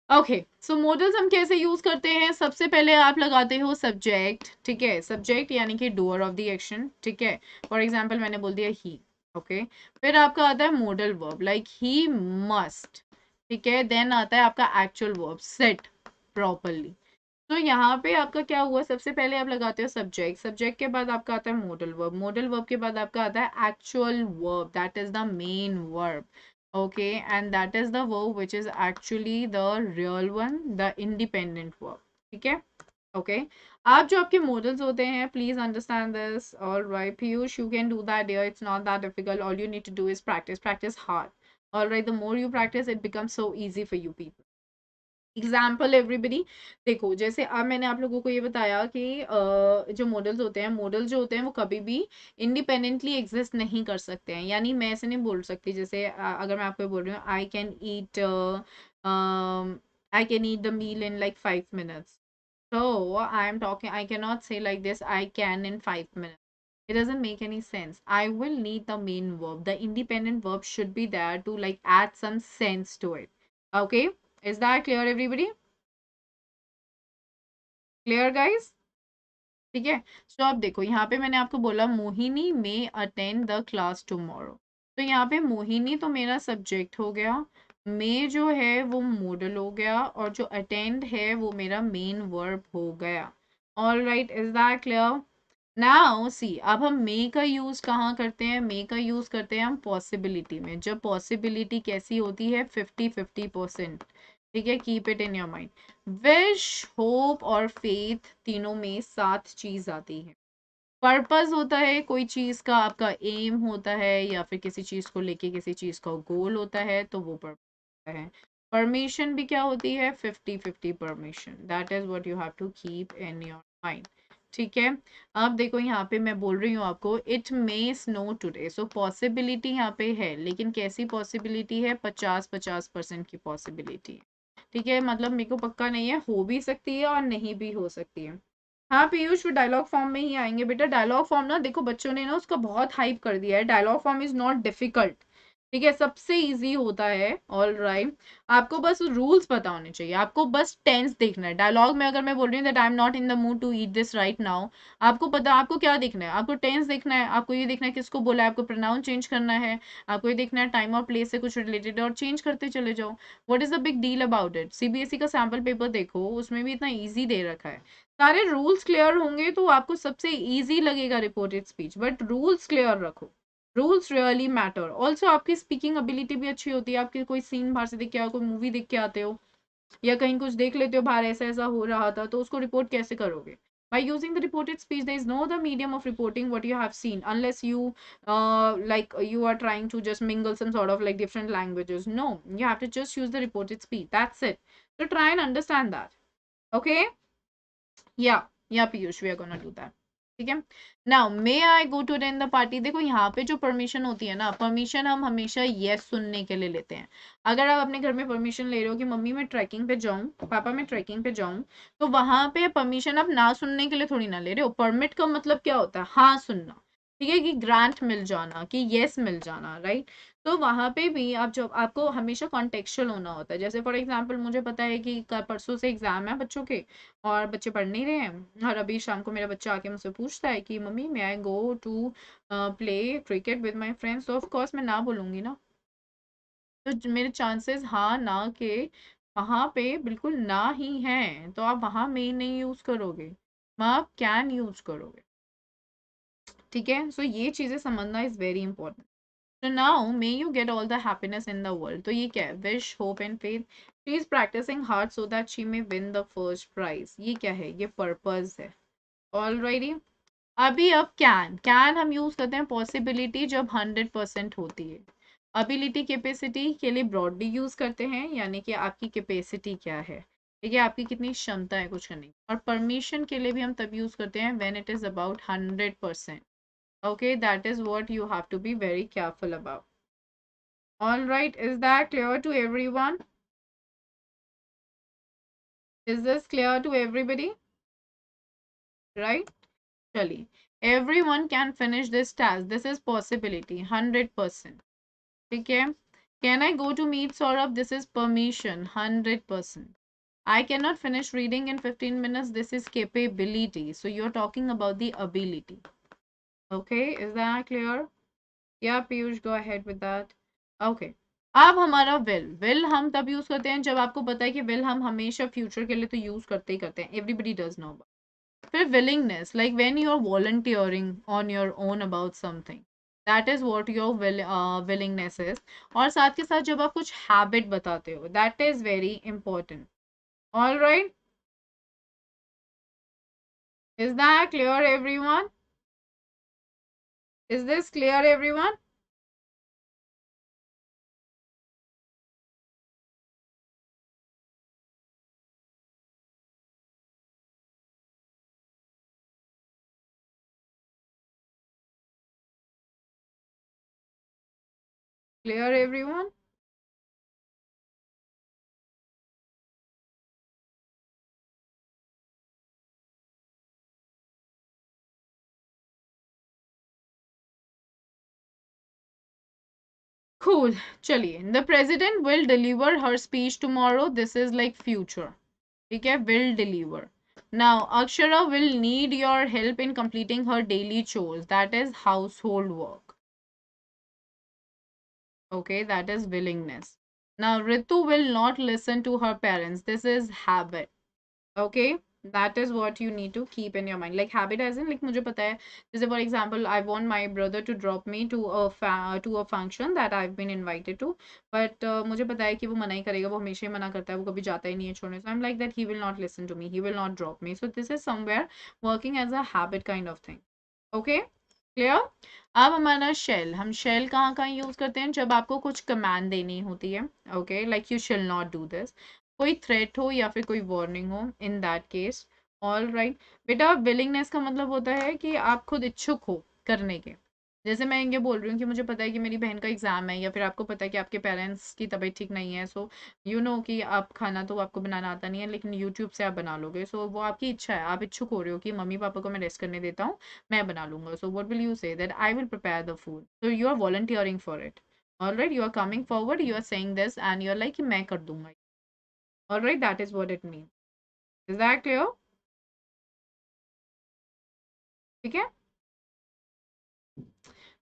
Okay, so models हम कैसे यूज करते हैं? सबसे पहले आप लगाते हो सब्जेक्ट, ठीक है। सब्जेक्ट यानी कि डूअर ऑफ द एक्शन, ठीक है। फॉर एग्जांपल मैंने बोल दिया ही, ओके। फिर आपका आता है modal verb, like he must, ठीक है। देन आता है आपका एक्चुअल वर्ब, सेट प्रॉपरली। तो यहाँ पे आपका क्या हुआ, सबसे पहले आप लगाते हो सब्जेक्ट, सब्जेक्ट के बाद आपका आता है मॉडल वर्ब, मॉडल वर्ब के बाद आपका आता है actual verb, that is the main verb, okay. And that is the verb which is actually the real one, the independent verb, ठीक है, ओके। आप जो आपके मॉडल्स होते हैं, please understand this. All right Piyush, you can do that dear, it's not that difficult, all you need to do is practice, practise hard. All right, the more you practise it becomes so easy for you people. Example everybody, देखो जैसे अब मैंने आप लोगों को ये बताया कि जो मॉडल्स होते हैं, मॉडल जो होते हैं वो कभी भी इंडिपेंडेंटली एग्जिस्ट नहीं कर सकते हैं। यानी मैं ऐसे नहीं बोल सकती, जैसे अगर मैं आपको बोल रही हूँ I can eat the meal in like 5 minutes, so I am talking, I cannot say like this, I can in 5 minutes. It doesn't make any sense. I will need the main verb. The independent verb should be there to like add some sense to it. Okay? Is that clear, everybody? Clear, guys? ठीक है। सो अब देखो यहाँ पे मैंने आपको बोला मोहिनी में अटेंड द क्लास टुमारो। तो यहाँ पे मोहिनी तो मेरा सब्जेक्ट हो गया, मे जो है वो मॉडल हो गया, और जो अटेंड है वो मेरा मेन वर्ब हो गया। All right, is that clear? Now see, अब हम मे का यूज कहाँ करते हैं? मे का यूज करते हैं हम पॉसिबिलिटी में। जब पॉसिबिलिटी कैसी होती है? 50-50%। ठीक है, keep it in your mind. Wish, hope और फेथ तीनों में 7 चीज आती है। पर्पस होता है कोई चीज का, आपका एम होता है, या फिर किसी चीज को लेके किसी चीज का गोल होता है, तो वो पर्पस है। परमिशन भी क्या होती है? 50-50 permission. That is what you have to keep in your mind. ठीक है। अब देखो यहाँ पे मैं बोल रही हूँ आपको it may snow today, so possibility यहाँ पे है, लेकिन कैसी पॉसिबिलिटी है? 50-50% की पॉसिबिलिटी है। ठीक है, मतलब मेरे को पक्का नहीं है, हो भी सकती है और नहीं भी हो सकती है। हाँ पीयूष, वो डायलॉग फॉर्म में ही आएंगे बेटा। डायलॉग फॉर्म ना देखो बच्चों ने ना उसका बहुत हाइप कर दिया है। Dialogue form is not difficult. ठीक है, सबसे इजी होता है। ऑल राइट, आपको बस रूल्स पता होने चाहिए, आपको बस टेंस देखना है। डायलॉग में अगर मैं बोल रही हूँ that I am not in the mood to eat this right now, आपको पता, आपको क्या देखना है? आपको टेंस देखना है, आपको ये देखना है किसको बोला है, आपको प्रोनाउन चेंज करना है, आपको ये देखना है टाइम और प्लेस से कुछ रिलेटेड और चेंज करते चले जाओ। What is the big deal about it? CBSE का सैम्पल पेपर देखो, उसमें भी इतना ईजी दे रखा है। सारे रूल्स क्लियर होंगे तो आपको सबसे इजी लगेगा reported speech, but rules clear रखो। Rules really matter. ऑल्सो आपकी स्पीकिंग एबिलिटी भी अच्छी होती है। आपके कोई सीन बाहर से देख के आओ, कोई मूवी देख के आते हो, या कहीं कुछ देख लेते हो बाहर ऐसा ऐसा हो रहा था, तो उसको रिपोर्ट कैसे करोगे? By using the reported speech, there is no other medium of reporting what you have seen, unless you like you are trying to just mingle some sort of like different languages. No, you have to just use the reported speech. That's it. So try and understand that. Okay? या Piyush, we are gonna do that. ठीक है। Now may I go to attend the party. देखो यहाँ पे जो परमिशन होती है ना, परमिशन हम हमेशा यस सुनने के लिए लेते हैं। अगर आप अपने घर में परमिशन ले रहे हो कि मम्मी मैं ट्रैकिंग पे जाऊं, पापा मैं ट्रैकिंग पे जाऊं, तो वहां पे परमिशन आप ना सुनने के लिए थोड़ी ना ले रहे हो। परमिट का मतलब क्या होता है? हाँ सुनना। ठीक है, कि ग्रांट मिल जाना, कि यस मिल जाना, राइट। तो वहां पे भी आप जब, आपको हमेशा कॉन्टेक्चुअल होना होता है। जैसे फॉर एग्जाम्पल मुझे पता है कि परसों से एग्जाम है बच्चों के, और बच्चे पढ़ नहीं रहे हैं, और अभी शाम को मेरा बच्चा आके मुझसे पूछता है कि मम्मी मैं I go to play cricket with my friends, तो ऑफ कोर्स मैं ना बोलूंगी ना। तो मेरे चांसेस हाँ ना के वहां पे बिल्कुल ना ही हैं, तो आप वहां में नहीं यूज करोगे, वहां आप कैन यूज करोगे। ठीक है, सो ये चीजें समझना is very important. So now may you get all the happiness in the world. तो ये क्या है? Wish, hope and faith. She is practicing hard so that she may win the first prize. ये क्या है? ये purpose है। Alrighty. अभी अब कैन हम यूज करते हैं पॉसिबिलिटी जब 100% होती है। अबिलिटी कैपेसिटी के लिए ब्रॉडली यूज करते हैं, यानी कि आपकी कैपेसिटी क्या है, ठीक है, आपकी कितनी क्षमता है कुछ करने की। और परमिशन के लिए भी हम तब यूज करते हैं when it is about 100%। okay, that is what you have to be very careful about. All right, is that clear to everyone? Is this clear to everybody? Right? Chali. Everyone can finish this task. This is possibility, 100%. Okay? Can I go to meet Saurabh? This is permission, 100%. I cannot finish reading in 15 minutes. This is capability. So you're talking about the ability. Okay, is that clear? Yeah, Piyush, go ahead with that. Okay. अब हमारा विल हम तब यूज करते हैं जब आपको पता है कि विल हम हमेशा फ्यूचर के लिए तो यूज करते ही करते हैं, एवरीबडी डज नो। फिर willingness, like when you are volunteering on your own about something, that is what your willingness is. और साथ के साथ जब आप कुछ हैबिट बताते हो, that is very important. All right, is that clear everyone? Is this clear everyone? Clear everyone? Cool. चलिए. The president will deliver her speech tomorrow. This is like future. ठीक है, will deliver. Now, Akshara will need your help in completing her daily chores. That is household work. Okay, that is willingness. Now, Ritu will not listen to her parents. This is habit. Okay, that is what you need to keep in your mind. Like habit as in, like मुझे पता है, जैसे for example, I want my brother to drop me to a function that I've been invited to, but मुझे पता है कि वो मना ही करेगा, वो हमेशा ही मना करता है, वो कभी जाता ही नहीं है छोड़ने. So I'm like that he will not listen to me, he will not drop me. So this is somewhere working as a habit kind of thing. Okay, clear? अब हमारा शेल, हम शेल कहाँ कहाँ यूज करते हैं, जब आपको कुछ कमांड देनी होती है. Okay, like you shall not do this, कोई थ्रेट हो या फिर कोई वार्निंग हो, इन दैट केस. ऑल राइट बेटा, विलिंगनेस का मतलब होता है कि आप खुद इच्छुक हो करने के. जैसे मैं ये बोल रही हूँ कि मुझे पता है कि मेरी बहन का एग्जाम है, या फिर आपको पता है कि आपके पेरेंट्स की तबीयत ठीक नहीं है, सो यू नो कि आप खाना तो आपको बनाना आता नहीं है, लेकिन यूट्यूब से आप बना लोगे. सो वो आपकी इच्छा है, आप इच्छुक हो रहे हो कि मम्मी पापा को मैं रेस्ट करने देता हूँ, मैं बना लूंगा. So what will you say, that I will prepare the food. So you are volunteering for it. All right, you are coming forward, you are saying this and you are like मैं कर दूंगा. All right, that is what it mean. Is that clear? ठीक है.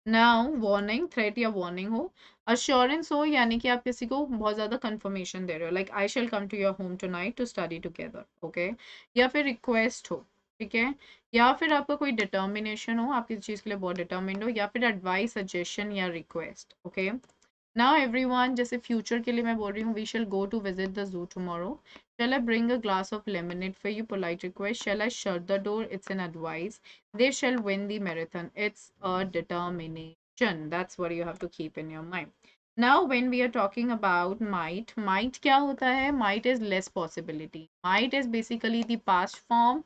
नाउ वार्निंग, थ्रेट या वार्निंग हो, अश्योरेंस हो, यानी कि आप किसी को बहुत ज्यादा कंफर्मेशन दे रहे हो, like I shall come to your home tonight to study together. Okay, या फिर रिक्वेस्ट हो. ठीक है, या फिर आपका कोई डिटर्मिनेशन हो, आप किसी चीज के लिए बहुत डिटर्मिन्ड हो, या फिर एडवाइस, सजेशन या रिक्वेस्ट. ओके. Now everyone, जैसे फ्यूचर के लिए मैं बोल रही हूँ, we shall go to visit the zoo tomorrow. Shall I bring a glass of lemonade for you? Polite request. Shall I shut the door? It's an advice. They shall win the marathon. It's a determination. That's what you have to keep in your mind. Now when we are talking about might क्या होता है? Might is less possibility. Might is basically the past form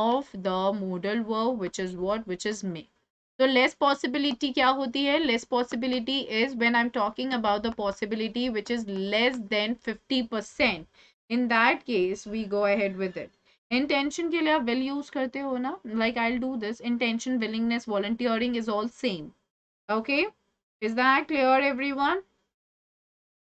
of the modal verb, which is what? Which is may. तो लेस पॉसिबिलिटी क्या होती है? Less possibility is when I am talking about the possibility which is less than 50%. In that case we go ahead with it. Intention के लिए आप विल यूज करते हो ना, like I will do this. Intention, willingness, volunteering is all same. Okay, is that clear everyone?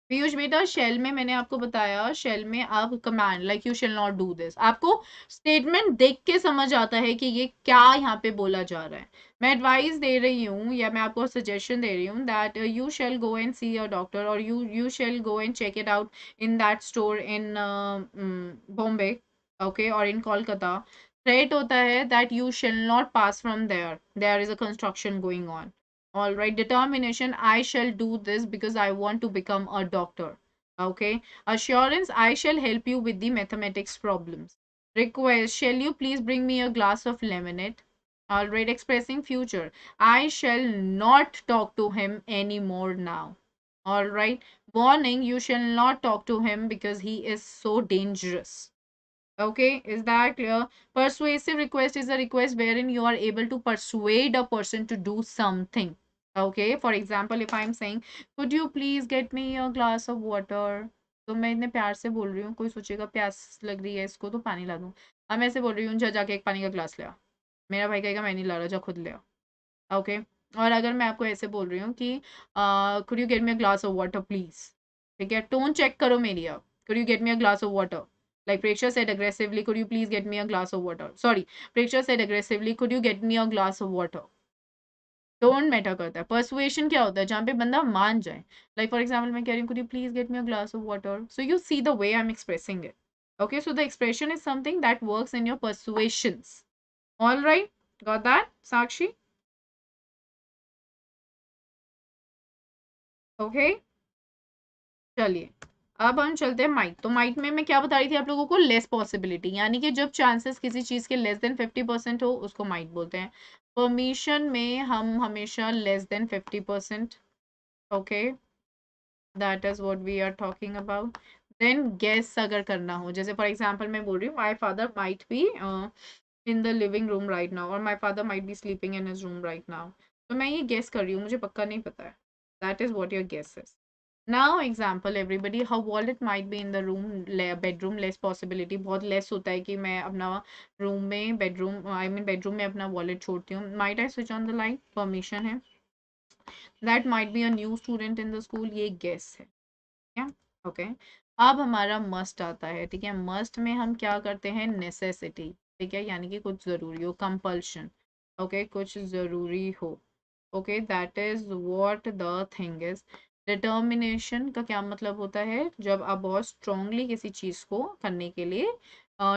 Piyush बेटा, शेल में मैंने आपको बताया, शेल में आप command like you shall not do this, आपको स्टेटमेंट देख के समझ आता है कि ये क्या यहाँ पे बोला जा रहा है. मैं एडवाइस दे रही हूँ या मैं आपको सजेशन दे रही हूँ that you shall go and see a doctor, और you shall go and check it out in that store in Bombay. Okay, और इन कोलकाता. थ्रेट होता है that you shall not pass from there, there is a construction going on. All right, determination, I shall do this because I want to become a doctor. Okay, assurance, I shall help you with the mathematics problems. Request, shall you please bring me a glass of lemonade? All right, expressing future, I shall not talk to him anymore now. All right, warning, you shall not talk to him because he is so dangerous. Okay, is that clear? Persuasive request is a request wherein you are able to persuade a person to do something. Okay, for example, if I'm saying, could you please get me a glass of water? तो मैं इतने प्यार से बोल रही हूँ, कोई सोचेगा प्यास लग रही है इसको तो पानी ला दूँ. अब मैं ऐसे बोल रही हूँ, जा जाके एक पानी का ग्लास ले आ. मेरा भाई कहेगा मैं नहीं ला रहा, जा खुद ले आ. ओके. और अगर मैं आपको ऐसे बोल रही हूँ कि could you get me a glass of water please. ठीक है, टोन चेक करो मेरी. अब could you get me a glass of water, like Preksha said aggressively, could you please get me a glass of water? Sorry, Preksha said aggressively, could you get me a glass of water? Don't matter करता है. persuasion क्या होता है? जहाँ पे बंदा मान जाए. Like for example, मैं कह रही हूँ, could you please get me a glass of water? So you see the way I'm expressing it. Okay, so the expression is something that works in your persuasions. All right, got that, Sakshi? Okay, चलिए. अब हम चलते हैं माइट. तो माइट में मैं क्या बता रही थी आप लोगों को? लेस पॉसिबिलिटी, यानी कि जब चांसेस किसी चीज के लेस देन 50% हो उसको माइट बोलते हैं. परमिशन में हम हमेशा less than 50%. Okay, that is what we are talking about. Then guess अगर करना हो, जैसे फॉर एग्जांपल मैं बोल रही हूँ, my father might be in the living room right now, और my father might be sleeping in his room right now. तो मैं ये गेस कर रही हूँ, मुझे पक्का नहीं पता है. That is what your guess is. Now example everybody, her wallet might be in the room, bedroom, less possibility, बहुत less होता है कि मैं अपना रूम में बेडरूम आई मीन बेडरूम में अपना वॉलेट छोड़ती हूँ. Might I switch on the light? Permission है. That might be a new student in the school. ये guess है. क्या? ओके. अब हमारा मस्ट आता है. ठीक है, मस्ट में हम क्या करते हैं? नेसेसिटी. ठीक है, यानी कि कुछ जरूरी हो. कंपल्शन. ओके, कुछ जरूरी हो. Okay, that is what the thing is. Determination का क्या मतलब होता है? जब आप बहुत स्ट्रांगली किसी चीज को करने के लिए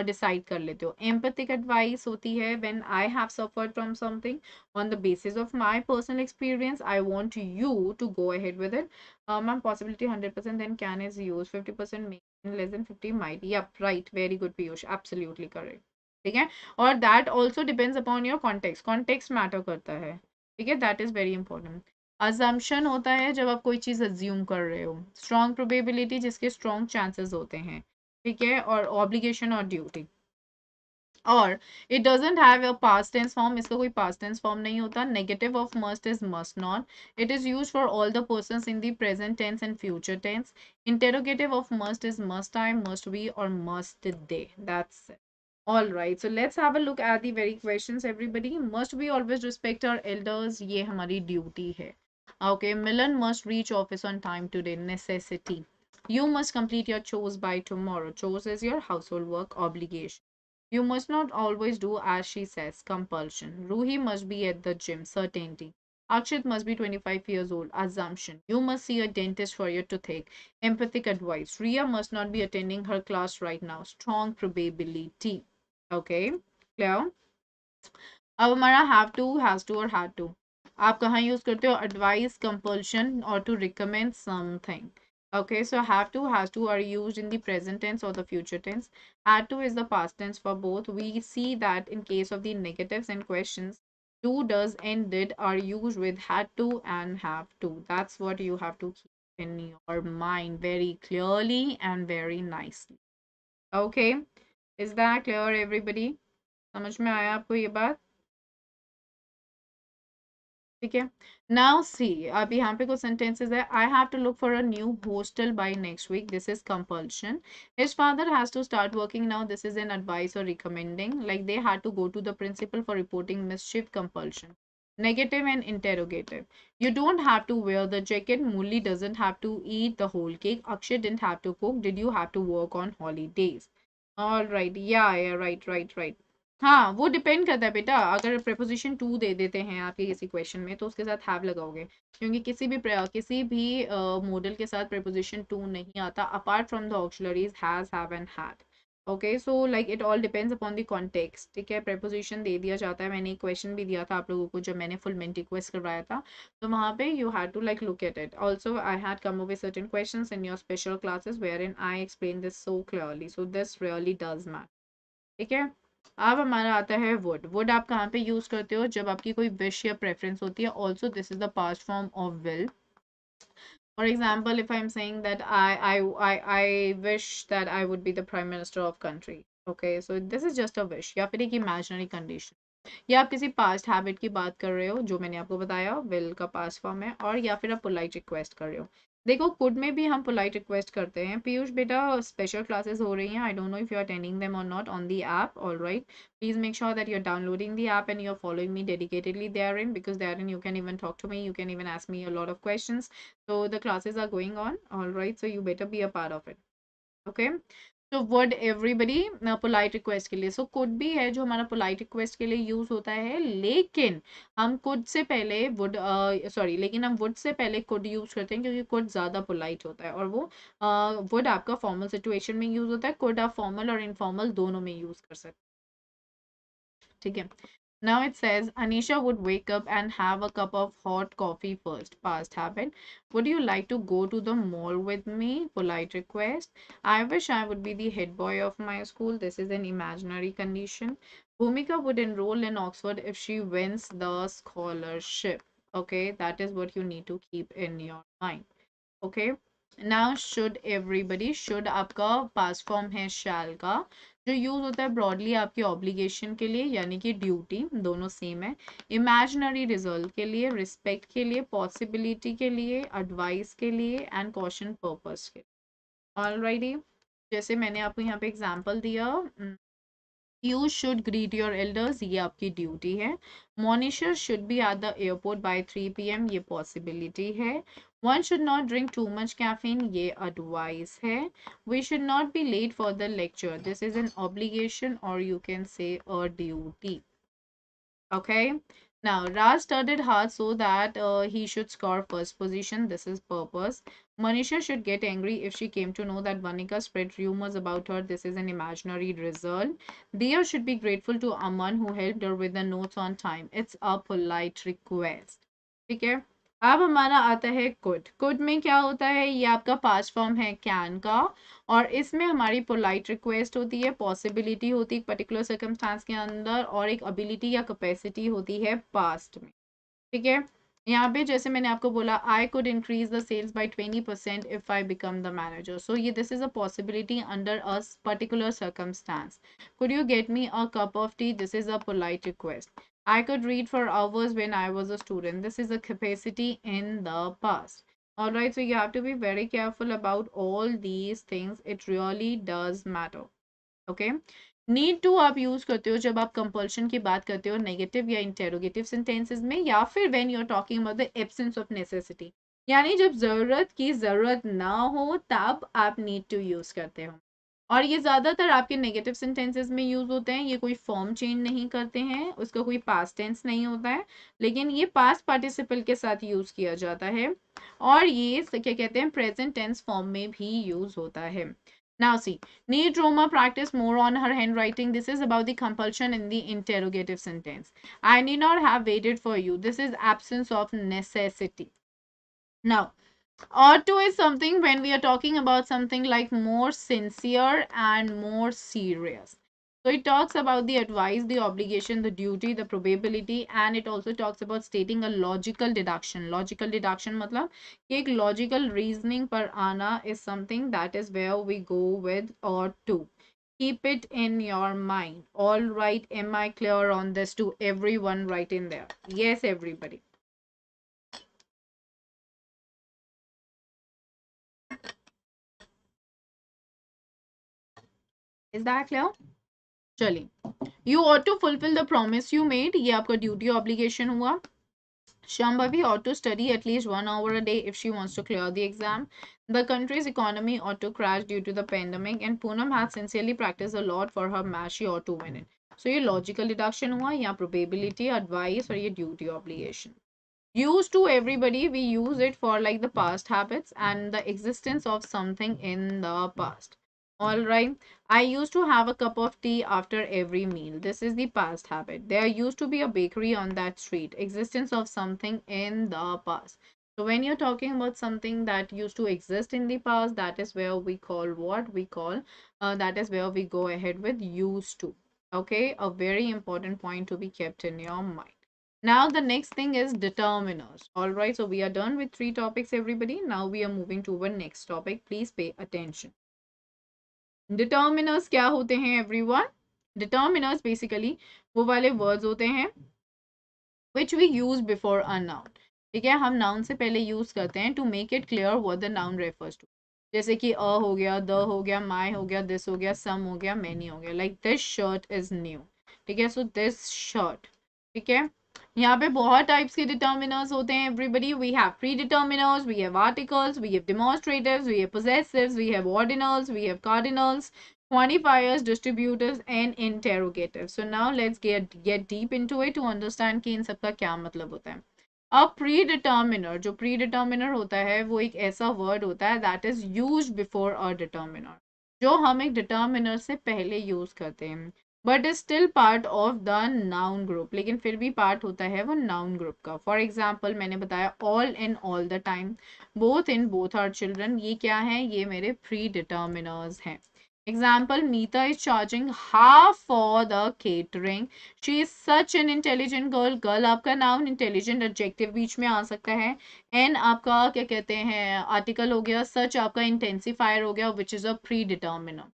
डिसाइड कर लेते हो. एम्पैथिक एडवाइस होती है when I have suffered from something on the basis of my personal experience I want you to go ahead with it. Ma'am, possibility 100%, then can is used. 50% may, less than 50 might. Yep, right, very good Piyush, absolutely correct. ठीक है, और that also depends upon your context. Context matter करता है. ठीक है, that is very important. assumption होता है जब आप कोई चीज assume कर रहे हो. strong probability जिसके strong chances होते हैं. ठीक है, और obligation और duty. और it doesn't have a past tense form. इसका कोई पास्ट टेंस फॉर्म नहीं होता. Negative of must is must not. It is use for all the persons in the present tense and future tense. Interrogative of must is must I, must we और must they. That's it. All right, so let's have a look at the very questions everybody. Must we always respect our elders? ये हमारी duty है. Okay, Milan must reach office on time today. Necessity. You must complete your chores by tomorrow. Chores is your household work obligation. You must not always do as she says. Compulsion. Ruhi must be at the gym. Certainty. Akshit must be 25 years old. Assumption. You must see a dentist for your toothache. Empathic advice. Ria must not be attending her class right now. Strong probability. Okay. Clear? अब हमारा हैव टू, हैज टू और हैड टू. आप कहाँ यूज करते हो? एडवाइस, कंपल्शन और to recommend something. Okay, so have to, has to are used in the present tense or the future tense. Had to is the past tense for both. We see that in case of the negatives and questions, do, does, and did are used with had to and have to. That's what you have to keep in your mind very clearly and very nicely. Okay, is that clear everybody? समझ में आया आपको ये बात? ठीक है. नाउ सी, अब यहाँ पे कुछ सेंटेंसेस है. I have to look for a new hostel by next week. This is compulsion. His father has to start working now. This is an advice और recommending. Like they had to go to the principal for reporting mischief. Compulsion. Negative and interrogative. You don't have to wear the jacket. Mulli doesn't have to eat the whole cake. Akshay didn't have to cook. Did you have to work on holidays? All right. Yeah, right, right, right. हाँ, वो डिपेंड करता है बेटा. अगर प्रेपोजिशन टू दे देते हैं आपके किसी क्वेश्चन में तो उसके साथ हैव लगाओगे, क्योंकि किसी भी मॉडल के साथ प्रेपोजिशन टू नहीं आता apart from the auxiliaries has, have and had. Okay, so like it all depends upon the context. ठीक है, प्रेपोजिशन दे दिया जाता है. मैंने एक क्वेश्चन भी दिया था आप लोगों को जब मैंने फुल मेंटी क्वेस्ट करवाया था, तो वहाँ पे you had to like look at it. Also I had come up with certain questions in your special classes wherein I explain this so clearly. So this really does matter. ठीक है. अब हमारा आता है वुड. वुड आप कहाँ पे यूज करते हो? जब आपकी कोई विश या प्रेफरेंस होती है. Also this is the past form of will. For example, if I am saying that I wish that I would be the prime minister of country. Okay, so this is just a wish या फिर एक इमेजिनरी कंडीशन. या आप किसी पास्ट हैबिट की बात कर रहे हो जो मैंने आपको बताया विल का पास्ट फॉर्म है, और या फिर आप पोलाइट रिक्वेस्ट कर रहे हो. देखो, कुड में भी हम पोलाइट रिक्वेस्ट करते हैं. पीयूष बेटा, स्पेशल क्लासेस हो रही हैं. I don't know if you are attending them और not on the app. Alright, please make sure that you are downloading the app and you are following me dedicatedly therein, because therein you can even talk to me, you can even ask me a lot of questions. So the classes are going on. Alright, so you better be a part of it. Okay. तो वर्ड एवरीबडी पोलाइट रिक्वेस्ट के लिए. सो कुड भी है जो हमारा पोलाइट रिक्वेस्ट के लिए यूज होता है, लेकिन हम कुड से पहले वुड, सॉरी, लेकिन हम वुड से पहले कुड यूज करते हैं क्योंकि कुड ज्यादा पोलाइट होता है, और वो वुड आपका फॉर्मल सिचुएशन में यूज होता है. कुड आप फॉर्मल और इनफॉर्मल दोनों में यूज कर सकते हैं. ठीक है. Now it says Anisha would wake up and have a cup of hot coffee first. Past habit. Would you like to go to the mall with me? Polite request. I wish I would be the head boy of my school. This is an imaginary condition. Bhumika would enroll in Oxford if she wins the scholarship. Okay, that is what you need to keep in your mind. Okay. Now should everybody, should आपका past form है shall का. जो यूज होता है ब्रॉडली आपकी ऑब्लिगेशन के लिए यानी कि ड्यूटी, दोनों सेम है। इमेजिनरी रिजल्ट के लिए, रिस्पेक्ट के लिए, पॉसिबिलिटी के लिए, एडवाइस के लिए एंड कॉशन पर्पस के लिए। ऑलराइटी, जैसे मैंने आपको यहाँ पे एग्जांपल दिया, you should greet your elders, ये आपकी ड्यूटी है। Monitor should be at the airport by 3 PM, ये पॉसिबिलिटी है। One should not drink too much caffeine, ये एडवाइस है। We should not be late for the lecture, this is an obligation और you can say a duty. Okay. Now, Raj studied hard so that he should score first position. This is purpose. Manisha should get angry if she came to know that Vanika spread rumors about her. This is an imaginary result. Dia should be grateful to Aman who helped her with the notes on time. It's a polite request. ठीक है, अब हमारा आता है कुड में क्या होता है, ये आपका पास्ट फॉर्म है कैन का, और इसमें हमारी पोलाइट रिक्वेस्ट होती है, पॉसिबिलिटी होती है पर्टिकुलर सर्कमस्टांस के अंदर, और एक एबिलिटी या कैपेसिटी होती है पास्ट में। ठीक है, यहाँ पे जैसे मैंने आपको बोला I could increase the sales by 20% if I become the manager, so ये this is a possibility under a particular circumstance. Could you get me a cup of tea, this is a polite request. I could read for hours when I was a student, this is a capacity in the past. All right, so you have to be very careful about all these things, it really does matter. Okay, need to आप यूज करते हो जब आप कंपल्शन की बात करते हो नेगेटिव या इंटेरोगेटिव सेंटेंसेस में, या फिर when you are talking about the absence of necessity, यानी जब जरूरत की जरूरत ना हो तब आप नीड टू यूज करते हो। और ये ज्यादातर आपके नेगेटिव सेंटेंसेस में यूज होते हैं, ये कोई फॉर्म चेंज नहीं करते हैं, उसका कोई पास्ट टेंस नहीं होता है, लेकिन ये पास्ट पार्टिसिपल के साथ यूज किया जाता है, और ये क्या कहते हैं प्रेजेंट टेंस फॉर्म में भी यूज होता है। Now see, need Roma practice more on her handwriting. This is about the compulsion in the interrogative sentence. I need not have waited for you. This is absence of necessity. Now, ought to is something when we are talking about something like more sincere and more serious. So it talks about the advice, the obligation, the duty, the probability, and it also talks about stating a logical deduction. Logical deduction matlab कि एक logical reasoning पर आना is something that is where we go with ought to. Keep it in your mind. All right, am I clear on this to everyone right in there? Yes, everybody. Is that clear? चलिए, you ought to fulfill the promise you made, ये आपका duty obligation हुआ. Shambhavi ought to study at least 1 hour a day if she wants to clear the exam. The country's economy ought to crash due to the pandemic, and Poonam has sincerely practiced a lot for her math, she ought to win it. So ये logical deduction हुआ, या probability, advice, और ये duty obligation. Used to, everybody, we use it for like the past habits and the existence of something in the past. All right, I used to have a cup of tea after every meal, this is the past habit. There used to be a bakery on that street, existence of something in the past. So when you're talking about something that used to exist in the past, that is where we call what we call that is where we go ahead with used to. Okay, a very important point to be kept in your mind. Now the next thing is determiners. All right, so we are done with 3 topics, everybody. Now we are moving to our next topic. Please pay attention. Determiners क्या होते हैं everyone? Determiners basically वो वाले words होते हैं which we use before a noun. ठीक है, हम noun से पहले use करते हैं to make it clear what the noun refers to. जैसे कि a हो गया, the हो गया, my हो गया, this हो गया, some हो गया, many हो गया. Like this shirt is new. ठीक है, so this shirt. ठीक है, यहाँ पे बहुत टाइप्स के डिटर्मिनर्स होते हैं everybody. We have predeterminers, we have articles, we have demonstratives, we have possessives, we have ordinals, we have cardinals, quantifiers, distributors and interrogatives. So now let's get deep into it to understand कि इन सबका क्या मतलब होता है. अब प्रीडिटर्मिनर, जो प्रीडिटर्मिनर होता है वो एक ऐसा वर्ड होता है that is used before a determiner, जो हम एक डिटर्मिनर से पहले यूज करते हैं, but is still part of the noun group, लेकिन फिर भी पार्ट होता है वो नाउन ग्रुप का. फॉर एग्जाम्पल मैंने बताया all in all the time, both in both are children, ये क्या है, ये मेरे प्री डिटर्मिनर्स हैं. Example, Meeta is charging half for the catering. She is such an intelligent girl. Girl आपका noun, intelligent adjective बीच में आ सकता है. And आपका क्या कहते हैं article हो गया, such आपका intensifier हो गया which is a predeterminer.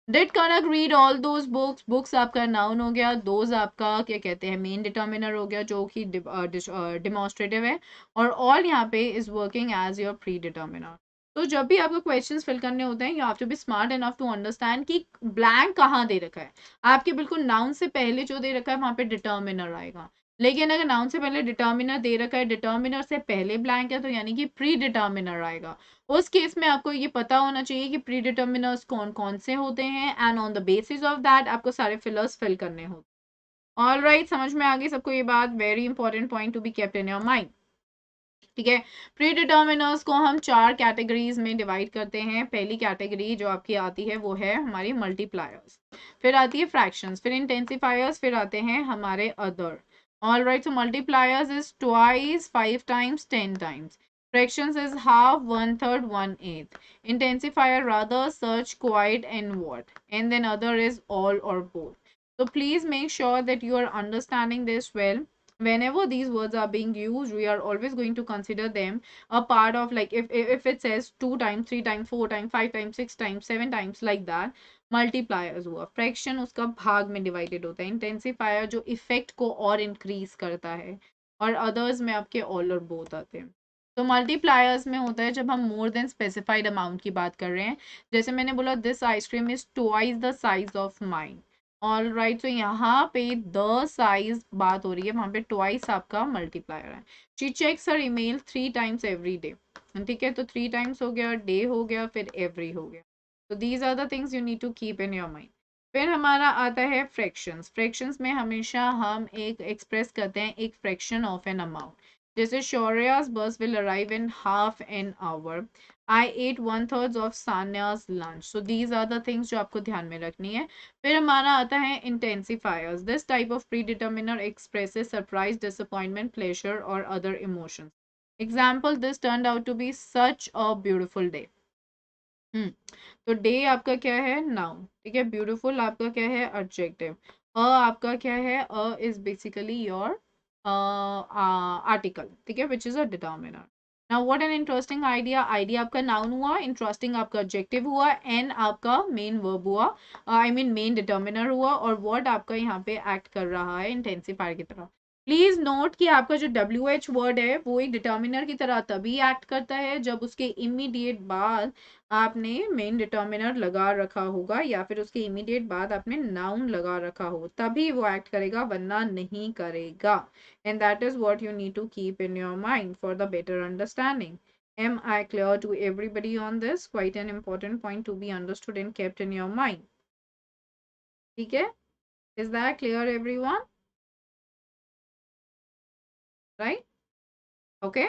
Did Kanak read all those books, books आपका नाउन हो गया, दोज आपका क्या कहते हैं मेन डिटर्मिनर हो गया जो कि डिमॉन्स्ट्रेटिव है, और ऑल यहाँ पे is working as your predeterminer. तो जब भी आपको क्वेश्चंस फिल करने होते हैं, you have to be smart enough to understand कि ब्लैंक कहाँ दे रखा है। आपके बिल्कुल नाउन से पहले जो दे रखा है वहां पे डिटर्मिनर आएगा, लेकिन अगर नाउन से पहले डिटर्मिनर दे रखा है, डिटर्मिनर से पहले ब्लैंक है, तो यानी कि प्री डिटर्मिनर आएगा। उस केस में आपको ये पता होना चाहिए कि प्री डिटर्मिनर्स कौन कौन से होते हैं, and on the basis of that आपको सारे फिलर्स फिल करने होते हैं। ऑल राइट, समझ में आ गई सबको ये बात? Very important point to be kept in your mind. ठीक है, प्री डिटर्मिनर्स को हम 4 कैटेगरीज में डिवाइड करते हैं। पहली कैटेगरी जो आपकी आती है वो है हमारी मल्टीप्लायर्स, फिर आती है फ्रैक्शंस, फिर इंटेंसिफायर्स, फिर आते हैं हमारे other. All right, so multipliers is twice, 5 times, 10 times. Fractions is half, one third, one eighth. Intensifier rather, such, quite, and what. And then other is all or both. So please make sure that you are understanding this well. Whenever these words are being used, we are always going to consider them a part of, like if it says 2 times, 3 times, 4 times, 5 times, 6 times, 7 times, like that, multipliers हुआ। फ्रैक्शन उसका भाग में डिवाइडेड होता है। इंटेंसिफायर जो इफेक्ट को और इंक्रीज करता है, और अदर्स में आपके ऑल और बोथ आते हैं। तो मल्टीप्लायर्स में होता है जब हम मोर देन स्पेसिफाइड अमाउंट की बात कर रहे हैं। जैसे मैंने बोला this ice cream is twice the size of mine. All right, तो यहाँ पे द साइज बात हो रही है, वहां पे ट्वाइस आपका मल्टीप्लायर है। She checks her email 3 times every day. ठीक है, तो 3 टाइम्स हो गया, डे हो गया, फिर एवरी हो गया। तो these are the things you need to keep in your mind. फिर हमारा आता है फ्रैक्शंस। फ्रैक्शंस में हमेशा हम एक एक्सप्रेस करते हैं एक फ्रैक्शन ऑफ एन अमाउंट। जैसे Shaurya's bus will arrive in half an hour. I ate 1/3 of Sanya's lunch. So these are the things जो आपको ध्यान में रखनी है। फिर हमारा आता है intensifiers. This type of predeterminer expresses surprise, disappointment, pleasure or other emotions. Example, this turned out to be such a beautiful day. तो डे आपका क्या है? नाउन। ठीक है, ब्यूटीफुल आपका क्या है? एडजेक्टिव। आपका क्या है? Is basically your article. ठीक है, which is a determiner. Now what an interesting idea. Idea आपका नाउन हुआ, इंटरेस्टिंग आपका एडजेक्टिव हुआ, एन आपका मेन वर्ब हुआ, आई मीन मेन डिटर्मिनर हुआ, और व्हाट आपका यहाँ पे एक्ट कर रहा है इंटेंसिफायर की तरह। प्लीज नोट कि आपका जो WH वर्ड है वो एक डिटर्मिनर की तरह तभी एक्ट करता है जब उसके इमीडिएट बाद आपने मेन डिटर्मिनर लगा रखा होगा, या फिर उसके इमीडिएट बाद आपने नाउन लगा रखा हो, तभी वो एक्ट करेगा, वरना नहीं करेगा। And that is what you need to keep in your mind for the better understanding. Am I clear to everybody on this? Quite an important point to be understood and kept in your mind. ठीक है? Is that clear everyone? Right? Okay?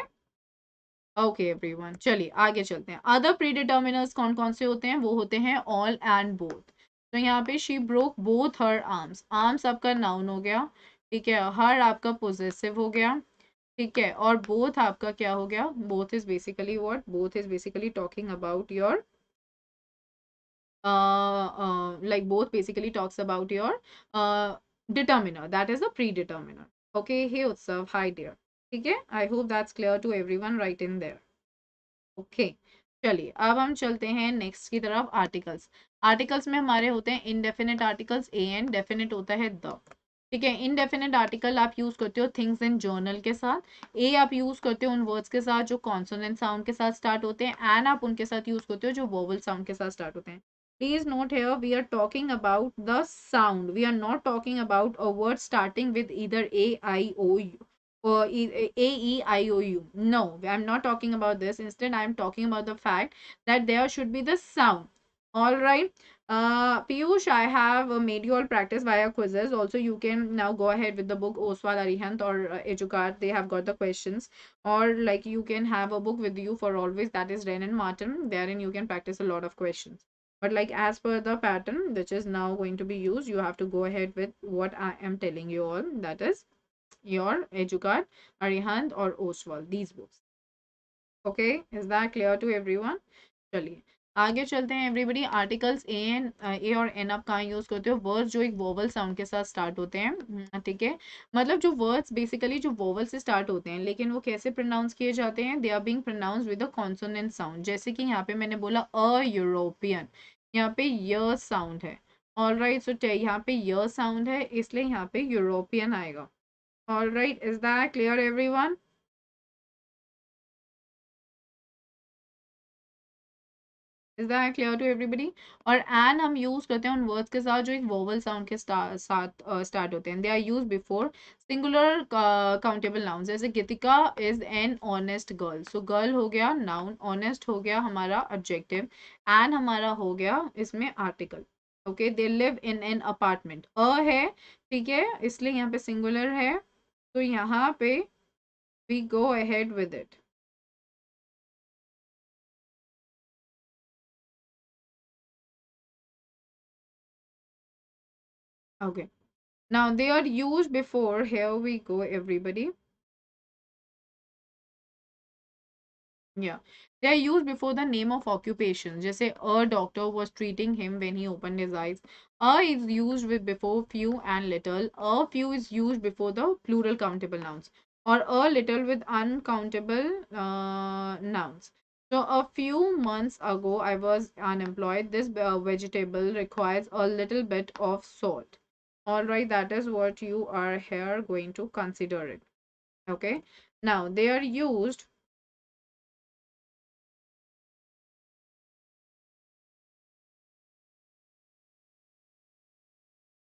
Okay everyone, चलिए आगे चलते हैं। अदर प्रीडिटर्मिनर्स कौन कौन से होते हैं? वो होते हैं ऑल एंड बोथ। तो यहाँ पे she broke both her arms. Arms आपका नाउन हो गया, ठीक है, हर आपका पोजेसिव हो गया, ठीक है, और बोथ आपका क्या हो गया? Both is basically what? Both is basically talking about your like both basically talks about your determiner, that is a predeterminer. Okay, hey Utsav, hi dear. ठीक है, I hope that's clear to everyone right in there. Okay, चलिए अब हम चलते हैं नेक्स्ट की तरफ। आर्टिकल्स। आर्टिकल्स में हमारे होते हैं indefinite articles A N, definite होता है द। ठीक है, इनडेफिनेट आर्टिकल आप यूज करते हो थिंग्स इन जर्नल के साथ। ए आप यूज करते हो उन वर्ड्स के साथ जो कॉन्सोनेंट साउंड के साथ स्टार्ट होते हैं, एन आप उनके साथ यूज करते हो जो वोवल साउंड के साथ स्टार्ट होते हैं। Please note here we are talking about the sound, we are not talking about a word starting with either A I O U or AEIOU. No, I'm not talking about this. Instead, I'm talking about the fact that there should be the sound. All right. Piyush, I have made you all practice via quizzes. Also, you can now go ahead with the book Oswal Arihant or Educate. They have got the questions. Or like you can have a book with you for always. That is Ren and Martin. Therein you can practice a lot of questions. But like as per the pattern which is now going to be used, you have to go ahead with what I am telling you all. That is your Educate, Arihant or Oswald, these books. Okay, is that clear to everyone? चलिए आगे चलते हैं एवरीबडी। आर्टिकल्स ए और एन आप कहाँ यूज करते हो? वर्ड्स जो एक वोवल साउंड के साथ स्टार्ट होते हैं, ठीक है, मतलब जो वर्ड्स बेसिकली जो वोवल से स्टार्ट होते हैं, लेकिन वो कैसे प्रोनाउंस किए जाते हैं? They are being pronounce with a consonant sound. जैसे कि यहाँ पे मैंने बोला अ यूरोपियन, यहाँ पे य साउंड है। ऑलराइट, सो यहाँ पे य साउंड है, इसलिए यहाँ पे यूरोपियन आएगा। Alright, is that clear everyone? Is that clear to everybody? और एन हम यूज करते हैं उन वर्ड्स के साथ जो एक वोवल साउंड के साथ स्टार्ट होते हैं। They are use before singular countable noun, जैसे Geetika is an honest girl, so girl हो गया नाउन, ऑनेस्ट हो गया हमारा एडजेक्टिव, एन हमारा हो गया इसमें article. Okay, they live in an apartment, a है, ठीक है, इसलिए यहाँ पे सिंगुलर है, तो यहाँ पे we go ahead with it. Okay. Now they are used before. Here we go, everybody. Yeah. They are used before the name of occupation. Just say a doctor was treating him when he opened his eyes. A is used with before few and little. A few is used before the plural countable nouns. Or a little with uncountable nouns. So a few months ago, I was unemployed. This vegetable requires a little bit of salt. All right, that is what you are here going to consider it. Okay. Now they are used.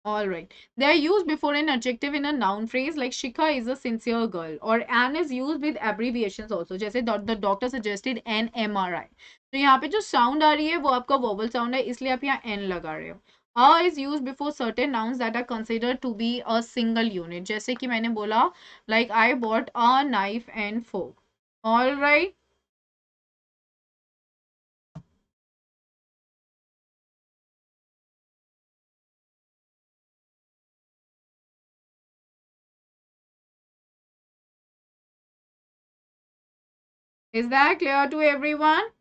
All right. They are used before an adjective in a noun phrase, like Shikha is a sincere girl, or Anne is used with abbreviations also. जैसे the doctor suggested an MRI. तो यहाँ पे जो sound आ रही है वो आपका vowel sound है, इसलिए आप यहाँ n लगा रहे हो. A is used before certain nouns that are considered to be a single unit. जैसे कि मैंने बोला, like I bought a knife and fork. All right. Is that clear to everyone?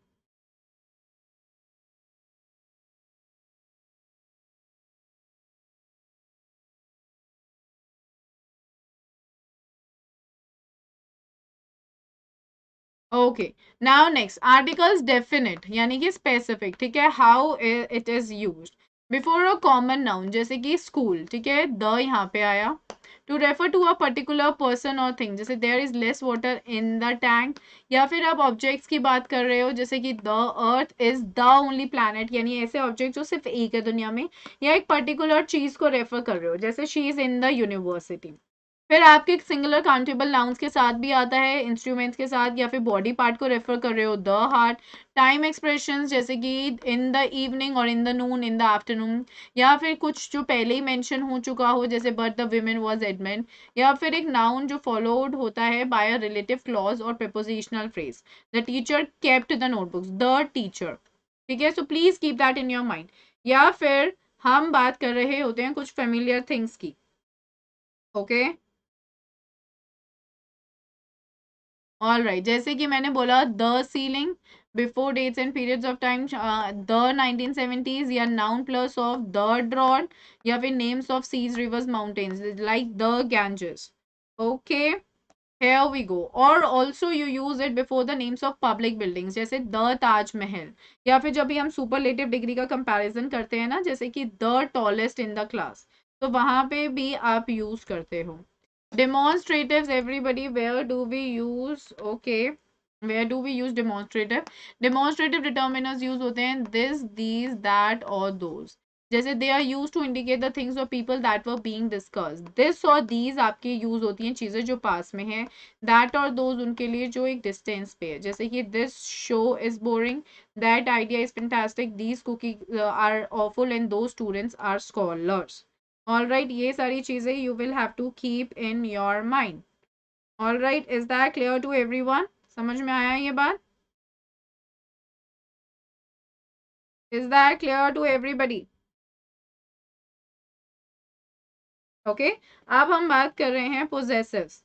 Okay, now next articles definite यानी कि स्पेसिफिक, ठीक है, how it is used before a common noun, जैसे कि स्कूल, ठीक है, द यहाँ पे आया, to refer to a particular person और थिंग, जैसे there is less water in the tank, या फिर आप ऑब्जेक्ट्स की बात कर रहे हो, जैसे कि the earth is the only planet, यानी ऐसे ऑब्जेक्ट जो सिर्फ एक है दुनिया में, या एक पर्टिकुलर चीज को रेफर कर रहे हो, जैसे she is in the university. फिर आपके सिंगुलर काउंटेबल नाउन्स के साथ भी आता है, इंस्ट्रूमेंट्स के साथ, या फिर बॉडी पार्ट को रेफर कर रहे हो, द हार्ट, टाइम एक्सप्रेशंस जैसे कि इन द इवनिंग और in the Noon, in the afternoon, या फिर कुछ जो पहले ही मेंशन हो चुका हो, जैसे but the women was adamant, या फिर एक नाउन जो फॉलोड होता है बाय अ रिलेटिव क्लॉज और prepositional phrase, the teacher kept the notebooks, the teacher, ठीक है, so please keep that in your mind. या फिर हम बात कर रहे होते हैं कुछ फेमिलियर थिंग्स की, ओके, ऑल राइट, जैसे कि मैंने बोला the ceiling, before dates and periods of time, the 1970s, या noun plus of the drawn, या फिर names of seas rivers mountains like the Ganges. Okay, here we go, और also you use it before the names of public buildings, जैसे द ताजमहल, या फिर जब भी हम सुपरलेटिव डिग्री का कंपैरिजन करते हैं ना, जैसे कि the tallest in the class, तो वहां पे भी आप यूज करते हो। Demonstratives, everybody, where do we use? Okay, where do we use demonstrative? Demonstrative determiners use होते हैं this, these, that और those, जैसे they are used to indicate the things or people that were being discussed. This और these आपकी use होती हैं चीजें जो पास में है, that और those उनके लिए जो एक distance पे है, जैसे कि this show is boring, that idea is fantastic, these cookies are awful and those students are scholars. All right, ये सारी चीजें you will have to keep in your mind. All right, is that clear to everyone? समझ में आया ये बात? Is that clear to everybody? Okay, अब हम बात कर रहे हैं possessives.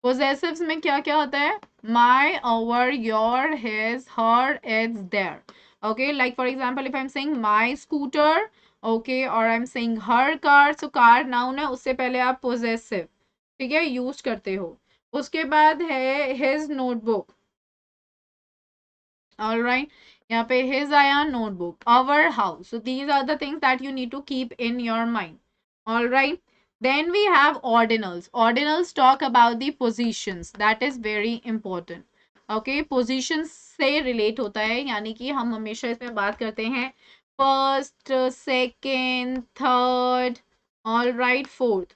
Possessives में क्या क्या होता है? My, our, your, his, her, its, their. Okay, like for example, if I'm saying my scooter, okay, or I'm saying her car, so car noun है, उससे पहले आप possessive, ठीक है, यूज करते हो। उसके बाद है his notebook, All right. यहाँ पे his आया, notebook, our house. So these are the things that you need to keep in your mind. All right. Then we have ordinals. Ordinals talk about the positions. That is very important. Okay. Positions से relate होता है, यानी कि हम हमेशा इसमें बात करते हैं first, second, third, all right, fourth.